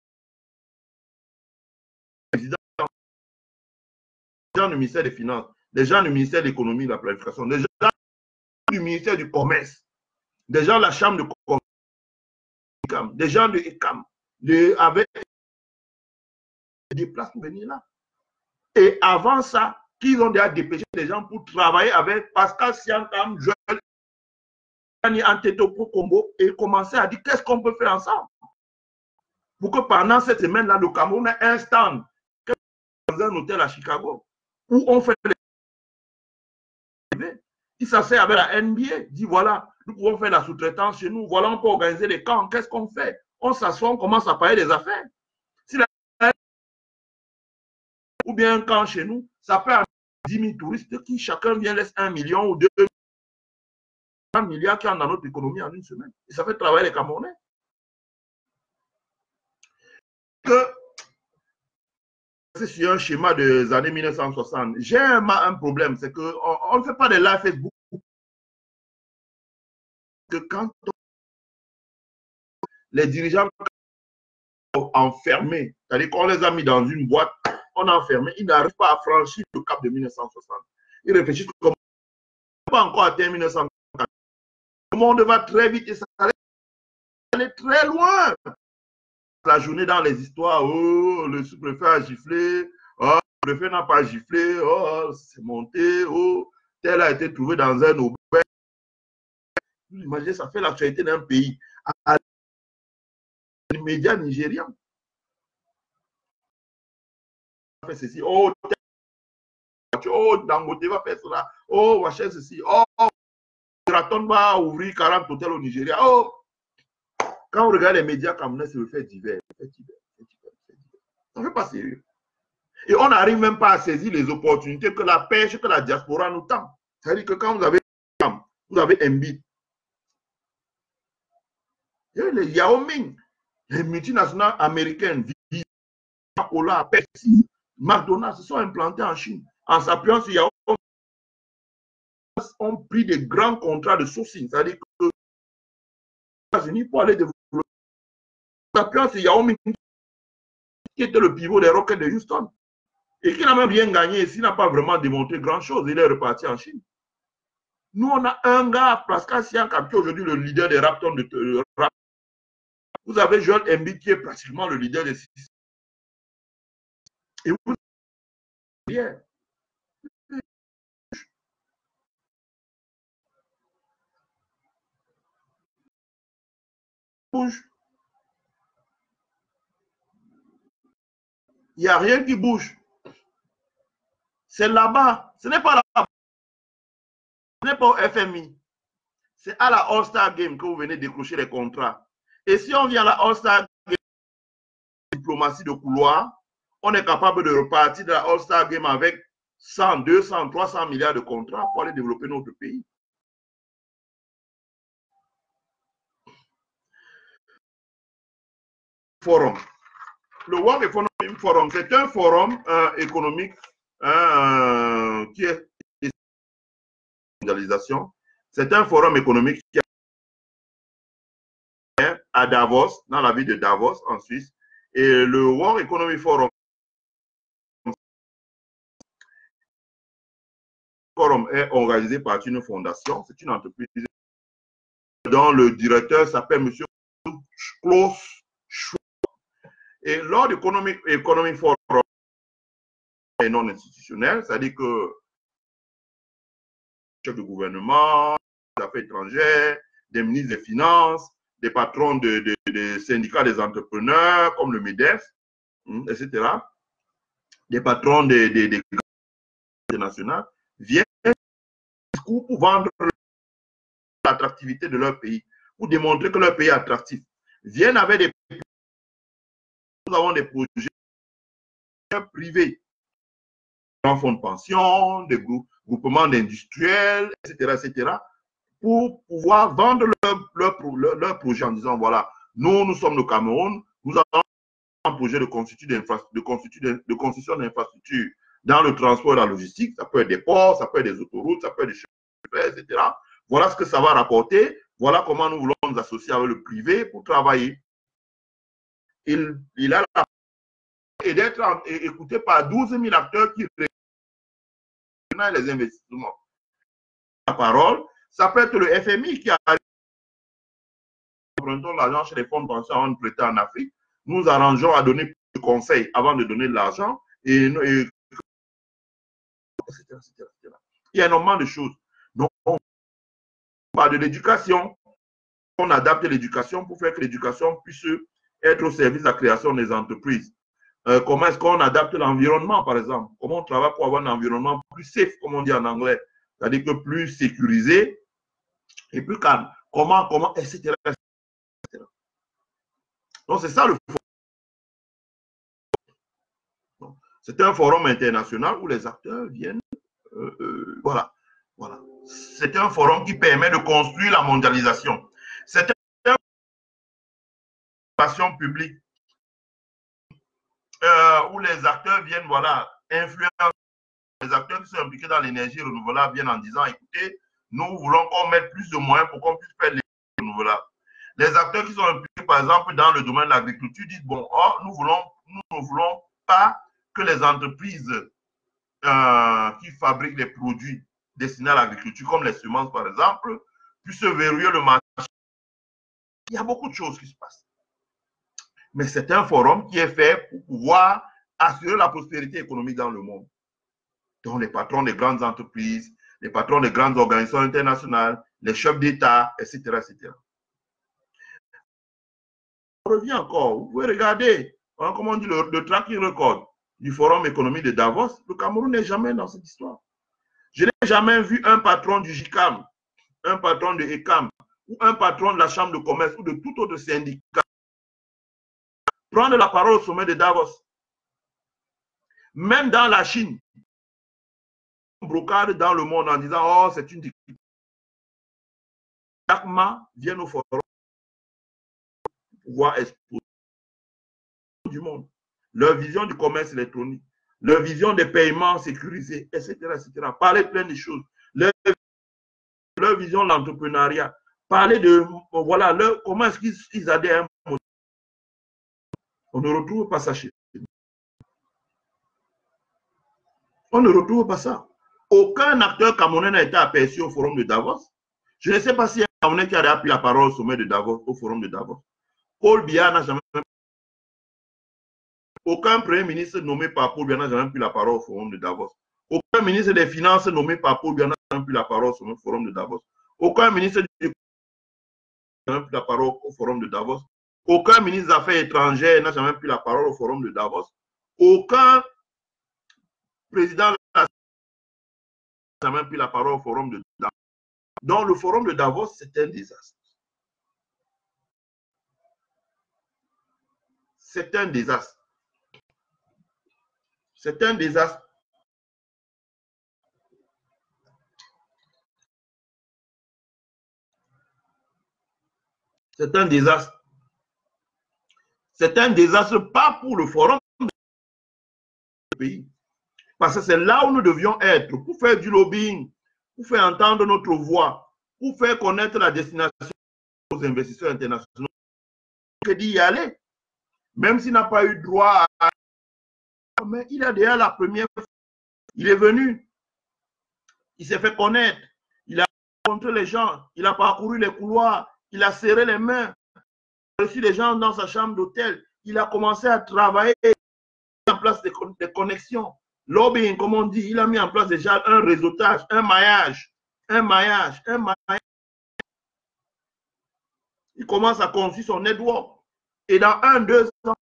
président, des gens du ministère des Finances, des gens du ministère de l'Économie et de la Planification, des gens du ministère du Commerce, des gens de la Chambre de Commerce, des gens de ECAM, avec des places pour venir là. Et avant ça, qu'ils ont déjà dépêché des gens pour travailler avec Pascal Siakam, Joël Antetokounmpo Combo et commencer à dire qu'est-ce qu'on peut faire ensemble. Pour que pendant cette semaine-là, le Cameroun ait un stand dans un hôtel à Chicago où on fait les... Il s'asseye avec la NBA, dit voilà, Nous pouvons faire la sous-traitance chez nous. Voilà, on peut organiser des camps. Qu'est-ce qu'on fait? On s'assoit, on commence à parler des affaires. Si la... Ou bien un camp chez nous, ça peut avoir 10 000 touristes qui chacun vient laisse 1 million ou 2 milliards qui entrent dans notre économie en une semaine. Et ça fait travailler les Camerounais. C'est sur un schéma des années 1960. J'ai un problème, c'est qu'on ne fait pas de live Facebook. Que quand les dirigeants sont enfermés, c'est-à-dire qu'on les a mis dans une boîte, on a enfermé, ils n'arrivent pas à franchir le cap de 1960. Ils réfléchissent comme pas encore atteint 1960. Le monde va très vite et ça allait très loin. La journée dans les histoires, oh, le sous-préfet a giflé, oh, le préfet n'a pas giflé, oh, c'est monté, oh, tel a été trouvé dans un auberge. Vous imaginez, ça fait l'actualité d'un pays. Les médias nigérians. Fait ceci, oh, Dangote va faire cela, oh, machin ceci, oh, Raton va ouvrir 40 hôtels au Nigeria, oh. Quand on regarde les médias camerounais, c'est le fait divers. Ça ne fait pas sérieux. Et on n'arrive même pas à saisir les opportunités que la pêche, que la diaspora nous tend. C'est-à-dire que quand vous avez Mbit, les Yao Ming, les multinationales américaines, Coca-Cola, Pepsi, McDonald's se sont implantés en Chine. En s'appuyant sur Yao Ming, ont pris des grands contrats de sourcing. C'est-à-dire que les États-Unis, pour aller développer, en s'appuyant sur Yao Ming, qui était le pivot des Rockets de Houston, et qui n'a même rien gagné, s'il n'a pas vraiment démontré grand-chose, il est reparti en Chine. Nous, on a un gars, Pascal Siakam, qui est aujourd'hui le leader des Raptors de rap. Vous avez Joel Embiid qui est pratiquement le leader des Six. Et vous bien. Bouge. Il n'y a rien qui bouge. C'est là-bas. Ce n'est pas là-bas. Ce n'est pas au FMI. C'est à la All-Star Game que vous venez décrocher les contrats. Et si on vient à la All-Star Game, diplomatie de couloir, on est capable de repartir de la All-Star Game avec 100, 200, 300 milliards de contrats pour aller développer notre pays. Forum. Le World Economic Forum, c'est un forum économique qui est mondialisation. C'est un forum économique qui est à Davos, dans la ville de Davos, en Suisse. Et le World Economic Forum est organisé par une fondation, c'est une entreprise dont le directeur s'appelle M. Klaus Schwab. Et lors du Economic Forum est non institutionnel, c'est-à-dire que le chef de gouvernement, des affaires étrangères, des ministres des Finances, des patrons des syndicats des entrepreneurs, comme le MEDEF, etc., des patrons des internationales, viennent pour vendre l'attractivité de leur pays, pour démontrer que leur pays est attractif. Viennent avec des... Nous avons des projets privés, des fonds de pension, des groupements d'industriels, etc., pour pouvoir vendre leur projet en disant, voilà, nous sommes le Cameroun, nous avons un projet de construction d'infrastructures dans le transport et la logistique, ça peut être des ports, ça peut être des autoroutes, ça peut être des chemins, etc. Voilà ce que ça va rapporter, voilà comment nous voulons nous associer avec le privé pour travailler. Il a la et d'être écouté par 12 000 acteurs qui les investissements. La parole, ça peut être le FMI qui a prêtons l'argent chez les fonds de pension avant de prêter en Afrique. Nous arrangeons à donner plus de conseils avant de donner de l'argent etc. Il y a énormément de choses. Donc, on parle de l'éducation. On adapte l'éducation pour faire que l'éducation puisse être au service de la création des entreprises. Comment est-ce qu'on adapte l'environnement, par exemple? Comment on travaille pour avoir un environnement plus safe, comme on dit en anglais, c'est-à-dire que plus sécurisé et plus calme. comment, etc. Donc, c'est ça le forum. C'est un forum international où les acteurs viennent. Voilà. C'est un forum qui permet de construire la mondialisation. C'est une passion publique où les acteurs viennent, voilà, influencer. Les acteurs qui sont impliqués dans l'énergie renouvelable viennent en disant, écoutez, nous voulons qu'on mette plus de moyens pour qu'on puisse faire l'énergie renouvelable. Les acteurs qui sont impliqués, par exemple, dans le domaine de l'agriculture disent, bon, nous ne voulons pas que les entreprises qui fabriquent les produits destinés à l'agriculture, comme les semences, par exemple, puissent verrouiller le marché. Il y a beaucoup de choses qui se passent. Mais c'est un forum qui est fait pour pouvoir assurer la prospérité économique dans le monde. Donc, les patrons des grandes entreprises, les patrons des grandes organisations internationales, les chefs d'État, etc., etc. On revient encore. Vous pouvez regarder, comme on dit, le tracking record du Forum économique de Davos. Le Cameroun n'est jamais dans cette histoire. Je n'ai jamais vu un patron du JICAM, un patron de ECAM, ou un patron de la Chambre de commerce ou de tout autre syndicat prendre la parole au sommet de Davos. Même dans la Chine, brocade dans le monde en disant « Oh, c'est une dictature ». Jack Ma vient au forum pour pouvoir exposer du monde leur vision du commerce électronique, leur vision des paiements sécurisés, etc., etc. Parler plein de choses. Leur vision de l'entrepreneuriat. Parler de, voilà, comment est-ce qu'ils adhèrent. On ne retrouve pas ça chez nous. On ne retrouve pas ça. Aucun acteur camerounais n'a été aperçu au forum de Davos. Je ne sais pas s'il y a un Camerounais qui a pris la parole au sommet de Davos, au forum de Davos. Paul Biya n'a jamais. Aucun premier ministre nommé par Paul Biya n'a jamais pris la parole au forum de Davos. Aucun ministre des Finances nommé par Paul Biya n'a jamais pris la parole au forum de Davos. Aucun ministre n'a jamais pris la parole au forum de Davos. Aucun ministre des Affaires étrangères n'a jamais pris la parole au forum de Davos. Aucun président n'a jamais pris la parole au forum de Davos. Donc, le forum de Davos, c'est un désastre. C'est un désastre. C'est un désastre. C'est un désastre. C'est un désastre, pas pour le forum du pays. Parce que c'est là où nous devions être pour faire du lobbying, pour faire entendre notre voix, pour faire connaître la destination aux investisseurs internationaux. Il dit y aller. Même s'il n'a pas eu droit à... Mais il a déjà la première fois. Il est venu. Il s'est fait connaître. Il a rencontré les gens. Il a parcouru les couloirs. Il a serré les mains. Il a reçu les gens dans sa chambre d'hôtel. Il a commencé à travailler, en place des connexions. Lobbying, comme on dit, il a mis en place déjà un réseautage, un maillage. Il commence à construire son network. Et dans 1-2 ans,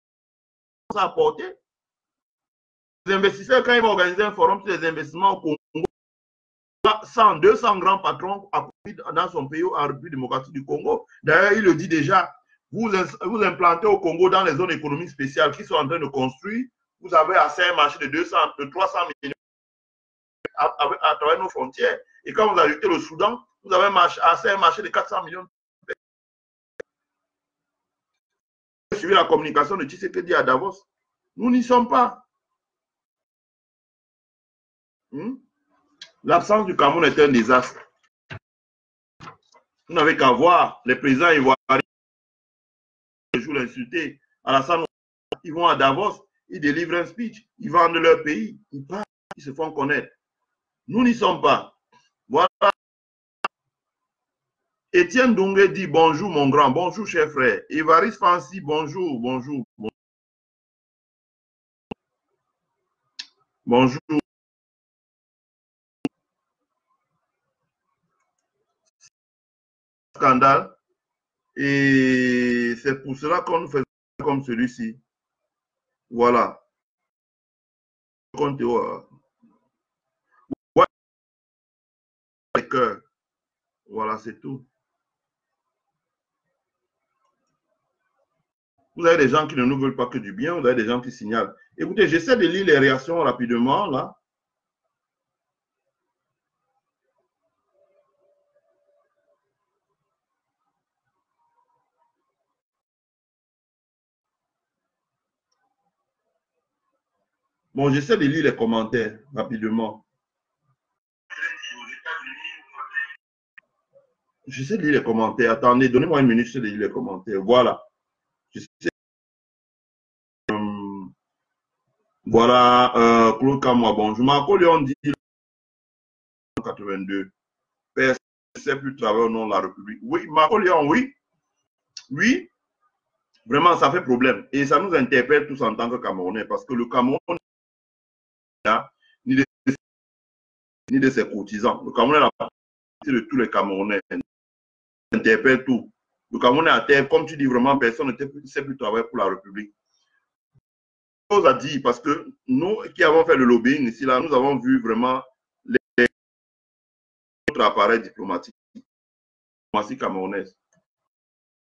ça a apporté. Les investisseurs, quand ils vont organiser un forum sur les investissements au Congo, 100, 200 grands patrons dans son pays, en République démocratique du Congo. D'ailleurs, il le dit déjà, vous implantez au Congo dans les zones économiques spéciales qui sont en train de construire, vous avez assez un marché de 300 millions à travers nos frontières. Et quand vous ajoutez le Soudan, vous avez assez un marché de 400 millions. Vous suivez la communication de Tshisekedi à Davos. Nous n'y sommes pas. L'absence du Cameroun est un désastre. Vous n'avez qu'à voir les présidents ivoiriens les jours insultés. Alassane, ils vont à Davos, ils délivrent un speech, ils vendent leur pays, ils parlent, ils se font connaître. Nous n'y sommes pas. Voilà. Étienne Dongé dit bonjour mon grand, bonjour cher frère. Évaris Fancy, bonjour, bonjour. Bonjour. Scandale. Et c'est pour cela qu'on nous fait comme celui-ci. Voilà. Ouais. Les cœurs. Voilà, c'est tout. Vous avez des gens qui ne nous veulent pas que du bien, vous avez des gens qui signalent. Écoutez, j'essaie de lire les réactions rapidement, là. Bon, j'essaie de lire les commentaires rapidement. J'essaie de lire les commentaires. Attendez, donnez-moi une minute, j'essaie de lire les commentaires. Voilà. Voilà, Claude Camois. Bonjour. Marco Léon dit 82. Personne ne sait plus travailler au nom de la République. Oui, Marco Léon, oui. Oui, vraiment, ça fait problème. Et ça nous interpelle tous en tant que Camerounais parce que le Cameroun ni de, ni de ses cotisants. Le Cameroun est la partie de tous les Camerounais. Ça interpelle tout. Le Cameroun est à terre. Comme tu dis, vraiment, personne ne sait plus travailler pour la République. Chose à dire parce que nous qui avons fait le lobbying ici, là, nous avons vu vraiment notre appareil diplomatique camerounaise,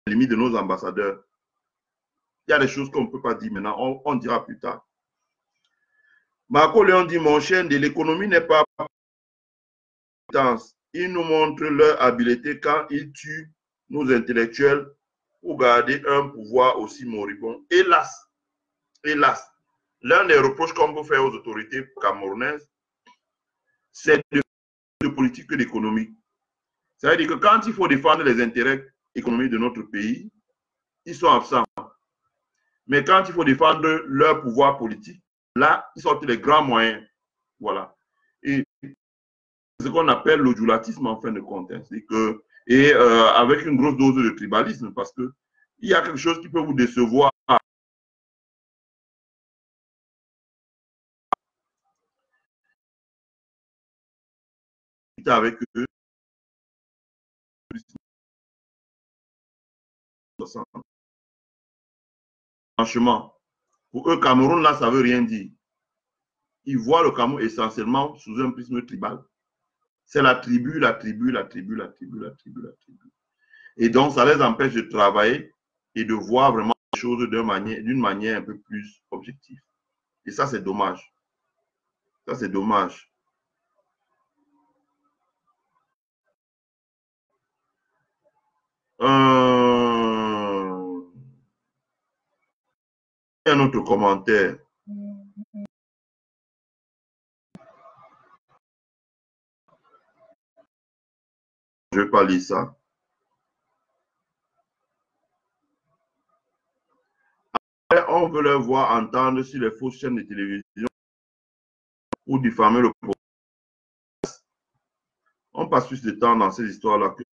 les limites de nos ambassadeurs. Il y a des choses qu'on ne peut pas dire maintenant, on dira plus tard. Marco Léon dit, mon chien de l'économie n'est pas intense. Ils nous montrent leur habileté quand ils tuent nos intellectuels pour garder un pouvoir aussi moribond. Hélas, hélas, l'un des reproches qu'on peut faire aux autorités camerounaises, c'est de politique que d'économie. Ça veut dire que quand il faut défendre les intérêts économiques de notre pays, ils sont absents. Mais quand il faut défendre leur pouvoir politique, là, ils sortent les grands moyens. Voilà. Et ce qu'on appelle le joulatisme en fin de compte. Hein. Et avec une grosse dose de tribalisme, parce qu'il y a quelque chose qui peut vous décevoir. Avec eux. Franchement, pour eux, Cameroun, là, ça ne veut rien dire. Ils voient le Cameroun essentiellement sous un prisme tribal. C'est la tribu, la tribu, la tribu, la tribu, la tribu, la tribu. Et donc, ça les empêche de travailler et de voir vraiment les choses d'une manière un peu plus objective. Et ça, c'est dommage. Ça, c'est dommage. Un autre commentaire. Je ne vais pas lire ça. Après, on veut leur voir entendre sur les fausses chaînes de télévision pour diffamer le pouvoir. On passe plus de temps dans ces histoires-là que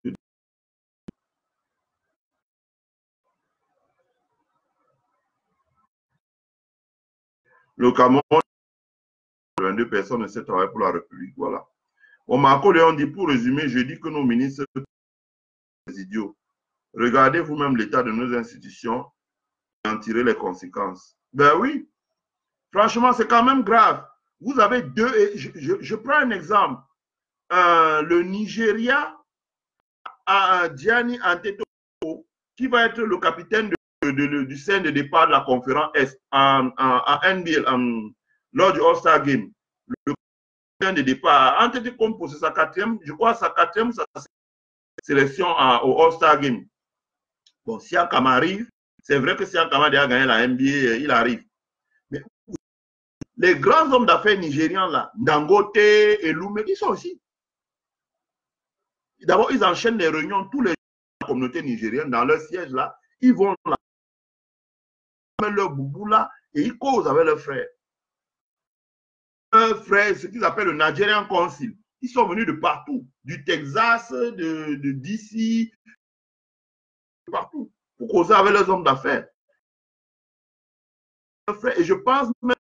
le Cameroun, 22 personnes ne sait travailler pour la République. Voilà. Bon, Marco Léon dit, pour résumer, je dis que nos ministres sont des idiots. Regardez vous-même l'état de nos institutions et en tirez les conséquences. Ben oui, franchement, c'est quand même grave. Vous avez deux, je prends un exemple. Le Nigeria a un Gianni Antetokounmpo qui va être le capitaine du sein de départ de la conférence Est en NBL lors du All-Star Game. Le capitaine de départ, Antetokounmpo, c'est sa quatrième, je crois, sa quatrième sélection au All-Star Game. Bon, Siakam arrive, c'est vrai que Siakam a déjà gagné la NBA, il arrive. Mais les grands hommes d'affaires nigérians là, Dangote et Loumé, ils sont aussi. D'abord, ils enchaînent les réunions, tous les la communauté nigérienne, dans leur siège là, ils vont là, mettre leur boubou là, et ils causent avec leurs frères. Leurs frères, ce qu'ils appellent le Nigerian Council, ils sont venus de partout, du Texas, de DC, de partout, pour causer avec leurs hommes d'affaires. Et je pense même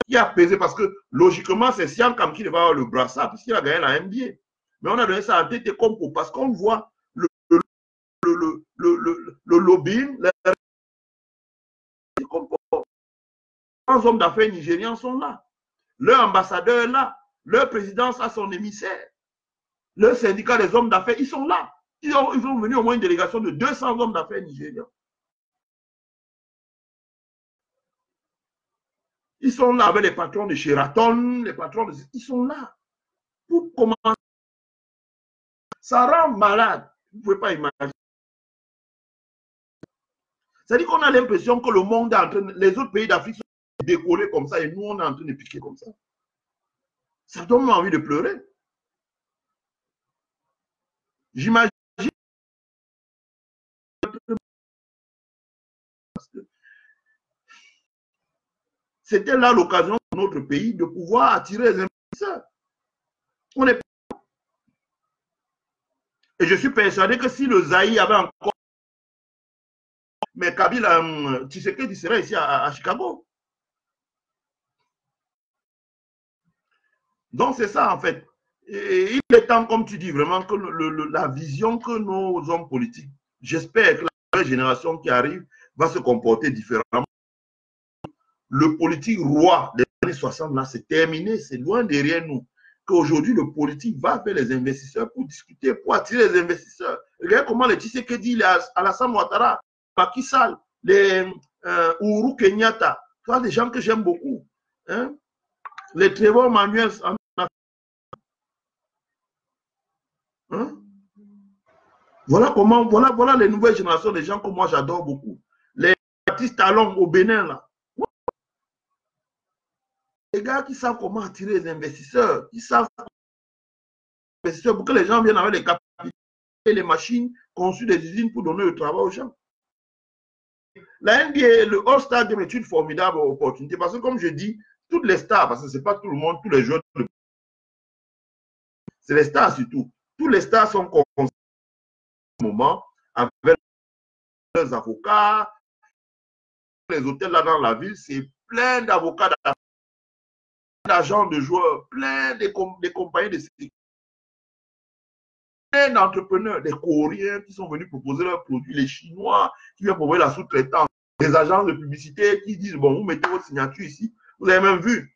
qu'il a pesé, parce que logiquement, c'est Siakam qui va avoir le brassard, puisqu'il a gagné la NBA. Mais on a donné ça à tête comme parce qu'on voit le lobbying, les hommes d'affaires nigériens sont là. Leur ambassadeur est là. Leur présidence a son émissaire. Le syndicat des hommes d'affaires, ils sont là. Ils ont venu au moins une délégation de 200 hommes d'affaires nigériens. Ils sont là avec les patrons de Sheraton, les patrons de... Ils sont là pour commencer. Ça rend malade. Vous ne pouvez pas imaginer. C'est-à-dire qu'on a l'impression que le monde est en train... Les autres pays d'Afrique sont décollés comme ça et nous, on est en train de piquer comme ça. Ça donne envie de pleurer. J'imagine. C'était là l'occasion pour notre pays de pouvoir attirer les investisseurs. On est... Et je suis persuadé que si le Zaïre avait encore... Mais Kabila, Tshisekedi serait ici à Chicago. Donc c'est ça en fait. Et il est temps, comme tu dis, vraiment que la vision que nos hommes politiques, j'espère que la nouvelle génération qui arrive va se comporter différemment. Le politique roi des années 60, là, c'est terminé, c'est loin derrière nous. Qu'aujourd'hui, le politique va vers les investisseurs pour discuter, pour attirer les investisseurs. Regardez comment les Tshisekedi, les Alassane Ouattara, Macky Sall, les Uhuru Kenyatta, ce sont des gens que j'aime beaucoup. Hein? Les Trevor Manuel en hein? Voilà comment, voilà les nouvelles générations, des gens que moi j'adore beaucoup. Les Baptiste Talon au Bénin, là. Les gars qui savent comment attirer les investisseurs, qui savent pour que les gens viennent avec les capacités et les machines conçues des usines pour donner le travail aux gens. La NBA, le All-Star Game est une formidable opportunité parce que, comme je dis, toutes les stars, parce que ce n'est pas tout le monde, tous les joueurs, c'est les stars surtout. Tous les stars sont conseillés au moment avec leurs avocats. Les hôtels là dans la ville, c'est plein d'avocats, d'agents de joueurs, plein de compagnies de sécurité, plein d'entrepreneurs, des Coréens qui sont venus proposer leurs produits, les Chinois qui viennent proposer la sous-traitance, des agences de publicité qui disent, bon, vous mettez votre signature ici. Vous avez même vu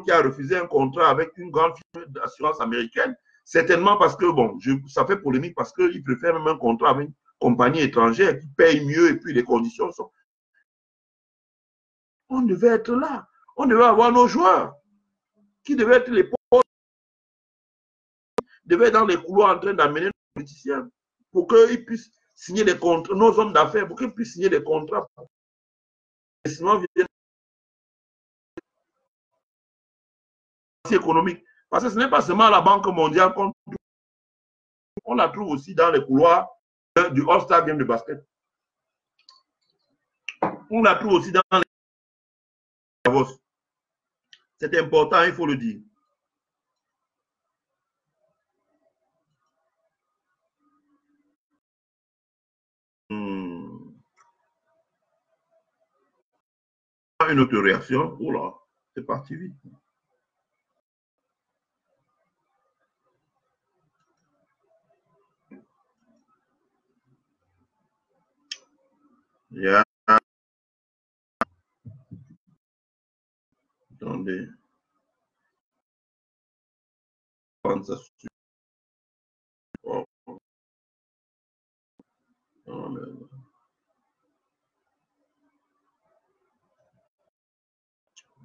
qui a refusé un contrat avec une grande firme d'assurance américaine, certainement parce que, bon, ça fait polémique parce qu'il préfère même un contrat avec une compagnie étrangère qui paye mieux et puis les conditions sont... On devait être là. On devait avoir nos joueurs qui devaient être les pauvres, devaient être dans les couloirs en train d'amener nos politiciens pour qu'ils puissent signer des contrats, nos hommes d'affaires, pour qu'ils puissent signer des contrats. Et sinon, économique. Parce que ce n'est pas seulement la Banque mondiale on la trouve aussi dans les couloirs du All-Star Game de basket. On la trouve aussi dans les Davos. C'est important, il faut le dire. Une autre réaction, oh là, c'est parti vite. Yeah. Attendez. Oh. Oh,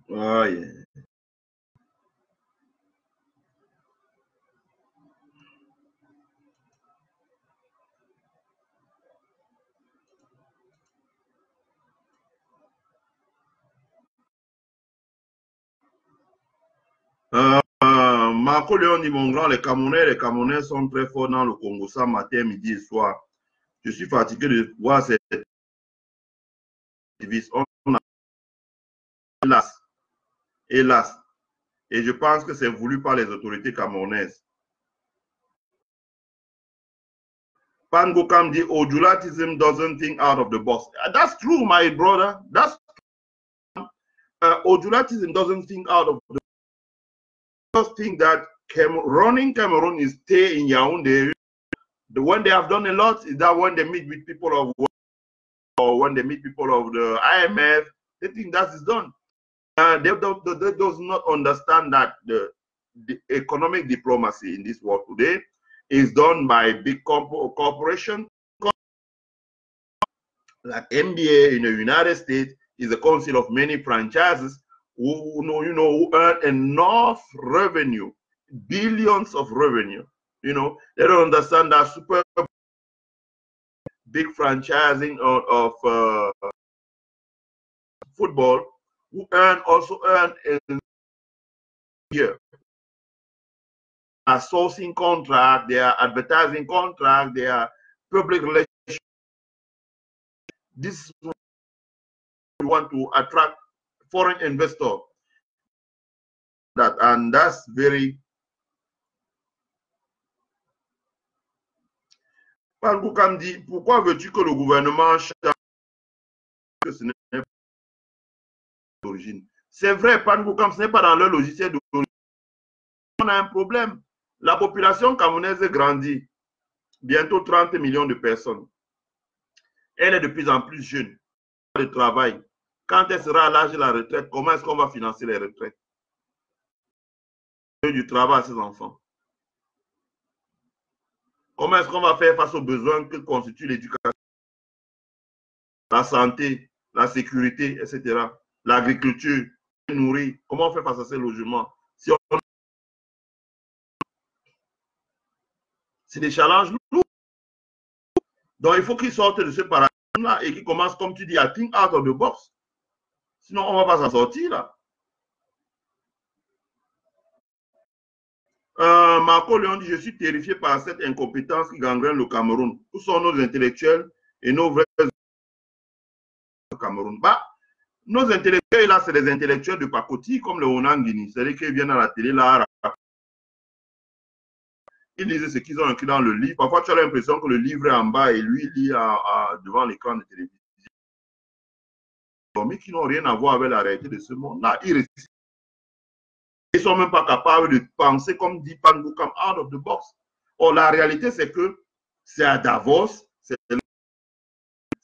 oh, yeah. Marco Léon dit, mon grand, les Camerounais sont très forts dans le Congo, ça matin, midi et soir. Je suis fatigué de voir cette division. On a hélas. Et je pense que c'est voulu par les autorités camerounaises. Pangokam dit, Ojulatism doesn't think out of the box. That's true, my brother. That's Ojulatism doesn't think out of the box. Just think that running Cameroon is stay in Yaoundé. When they have done a lot, is that when they meet with people of work or when they meet people of the IMF, they think that is done. They does not understand that the economic diplomacy in this world today is done by big corporations like NBA in the United States, is a council of many franchises who earn enough revenue, billions of revenue. They don't understand that super big franchising of football, who also earn in year. A sourcing contract, their advertising contract, their public relations. This is what we want to attract foreign investors. And that's very. Pangoukam dit, pourquoi veux-tu que le gouvernement change que ce n'est pas d'origine? C'est vrai, Pangoukam, ce n'est pas dans leur logiciel d'origine. On a un problème. La population camerounaise grandit. Bientôt 30 millions de personnes. Elle est de plus en plus jeune. Le travail. Quand elle sera à l'âge de la retraite, comment est-ce qu'on va financer les retraites? Du travail à ses enfants. Comment est-ce qu'on va faire face aux besoins que constitue l'éducation, la santé, la sécurité, etc. L'agriculture, nourrir. Comment on fait face à ces logements? C'est des challenges lourds. Donc, il faut qu'ils sortent de ce paradigme-là et qu'ils commencent, comme tu dis, à think out of the box. Sinon, on ne va pas s'en sortir, là. Marco Léon dit, je suis terrifié par cette incompétence qui gangrène le Cameroun. Où sont nos intellectuels et nos vrais Cameroun? Bah, nos intellectuels, là, c'est des intellectuels de pacotille, comme le Onangini. C'est-à-dire qu'ils viennent à la télé, là, ils lisent ce qu'ils ont écrit dans le livre. Parfois, tu as l'impression que le livre est en bas et lui, il lit devant l'écran de télévision. Mais qui n'ont rien à voir avec la réalité de ce monde-là. Ils ne sont même pas capables de penser, comme dit Pangoukam, out of the box. Or, la réalité, c'est que c'est à Davos, c'est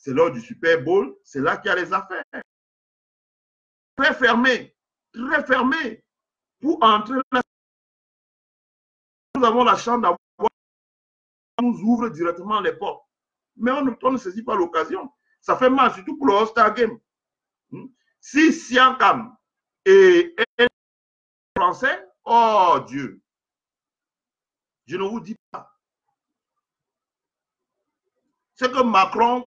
lors du Super Bowl, c'est là qu'il y a les affaires. Très fermé, pour entrer là. Nous avons la chance d'avoir, on nous ouvre directement les portes. Mais on ne saisit pas l'occasion. Ça fait mal, surtout pour le All-Star Game. Si Siakam est français, oh Dieu, je ne vous dis pas. C'est que Macron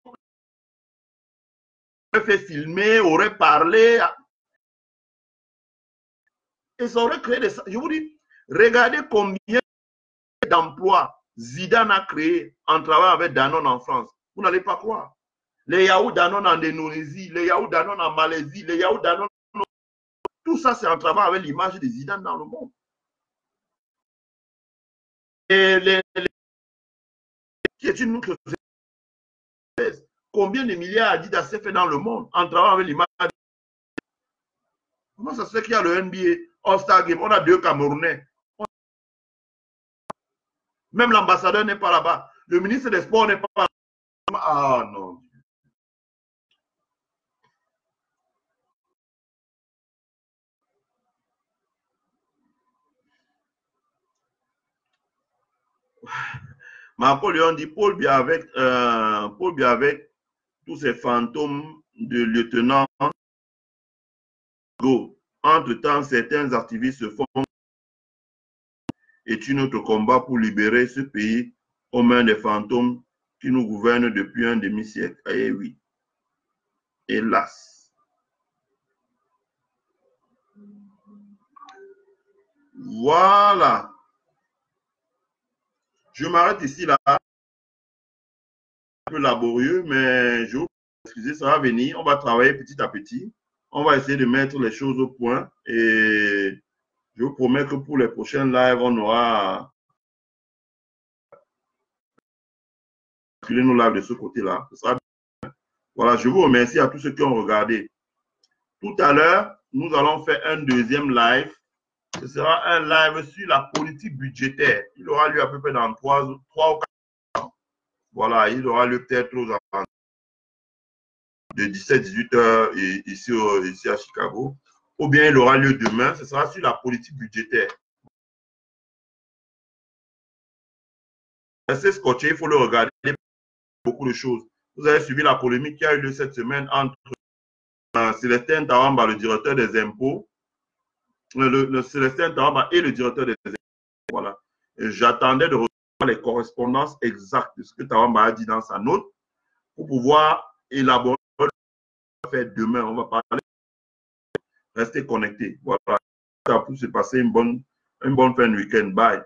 aurait fait filmer, aurait parlé, et ça aurait créé des... Je vous dis, regardez combien d'emplois Zidane a créé en travaillant avec Danone en France. Vous n'allez pas croire. Les yaourts Danone en Indonésie, les yaourts Danone en Malaisie, les yaourts Danone... Tout ça, c'est en travaillant avec l'image de Zidane dans le monde. Et qui est une autre société. Combien de milliards Adidas s'est fait dans le monde en travaillant avec l'image? Comment ça se fait qu'il y a le NBA All-Star Game? On a 2 Camerounais. Même l'ambassadeur n'est pas là-bas. Le ministre des Sports n'est pas là-bas. Ah non. Marco Léon dit Paul Biavec, tous ces fantômes de lieutenant Go. Entre-temps, certains activistes se font et tuent notre combat pour libérer ce pays aux mains des fantômes qui nous gouvernent depuis un demi-siècle. Eh oui. Hélas. Voilà. Je m'arrête ici là. Un peu laborieux, mais je vous excusez, ça va venir. On va travailler petit à petit. On va essayer de mettre les choses au point. Et je vous promets que pour les prochaines lives, on aura nos lives de ce côté-là. Voilà, je vous remercie à tous ceux qui ont regardé. Tout à l'heure, nous allons faire un deuxième live. Ce sera un live sur la politique budgétaire. Il aura lieu à peu près dans 3 ou 4 ans. Voilà, il aura lieu peut-être aux alentours de 17-18 heures ici à Chicago. Ou bien il aura lieu demain. Ce sera sur la politique budgétaire. Restez scotché, il faut le regarder. Beaucoup de choses. Vous avez suivi la polémique qui a eu lieu cette semaine entre Célestin Tawamba, le directeur des impôts, le Célestin Tawamba et le directeur des impôts. Voilà. J'attendais de recevoir les correspondances exactes de ce que Tawamba a dit dans sa note pour pouvoir élaborer ce qu'on va faire demain. On va parler. Restez connectés. Voilà. Ça a pu se passer une bonne fin de week-end. Bye.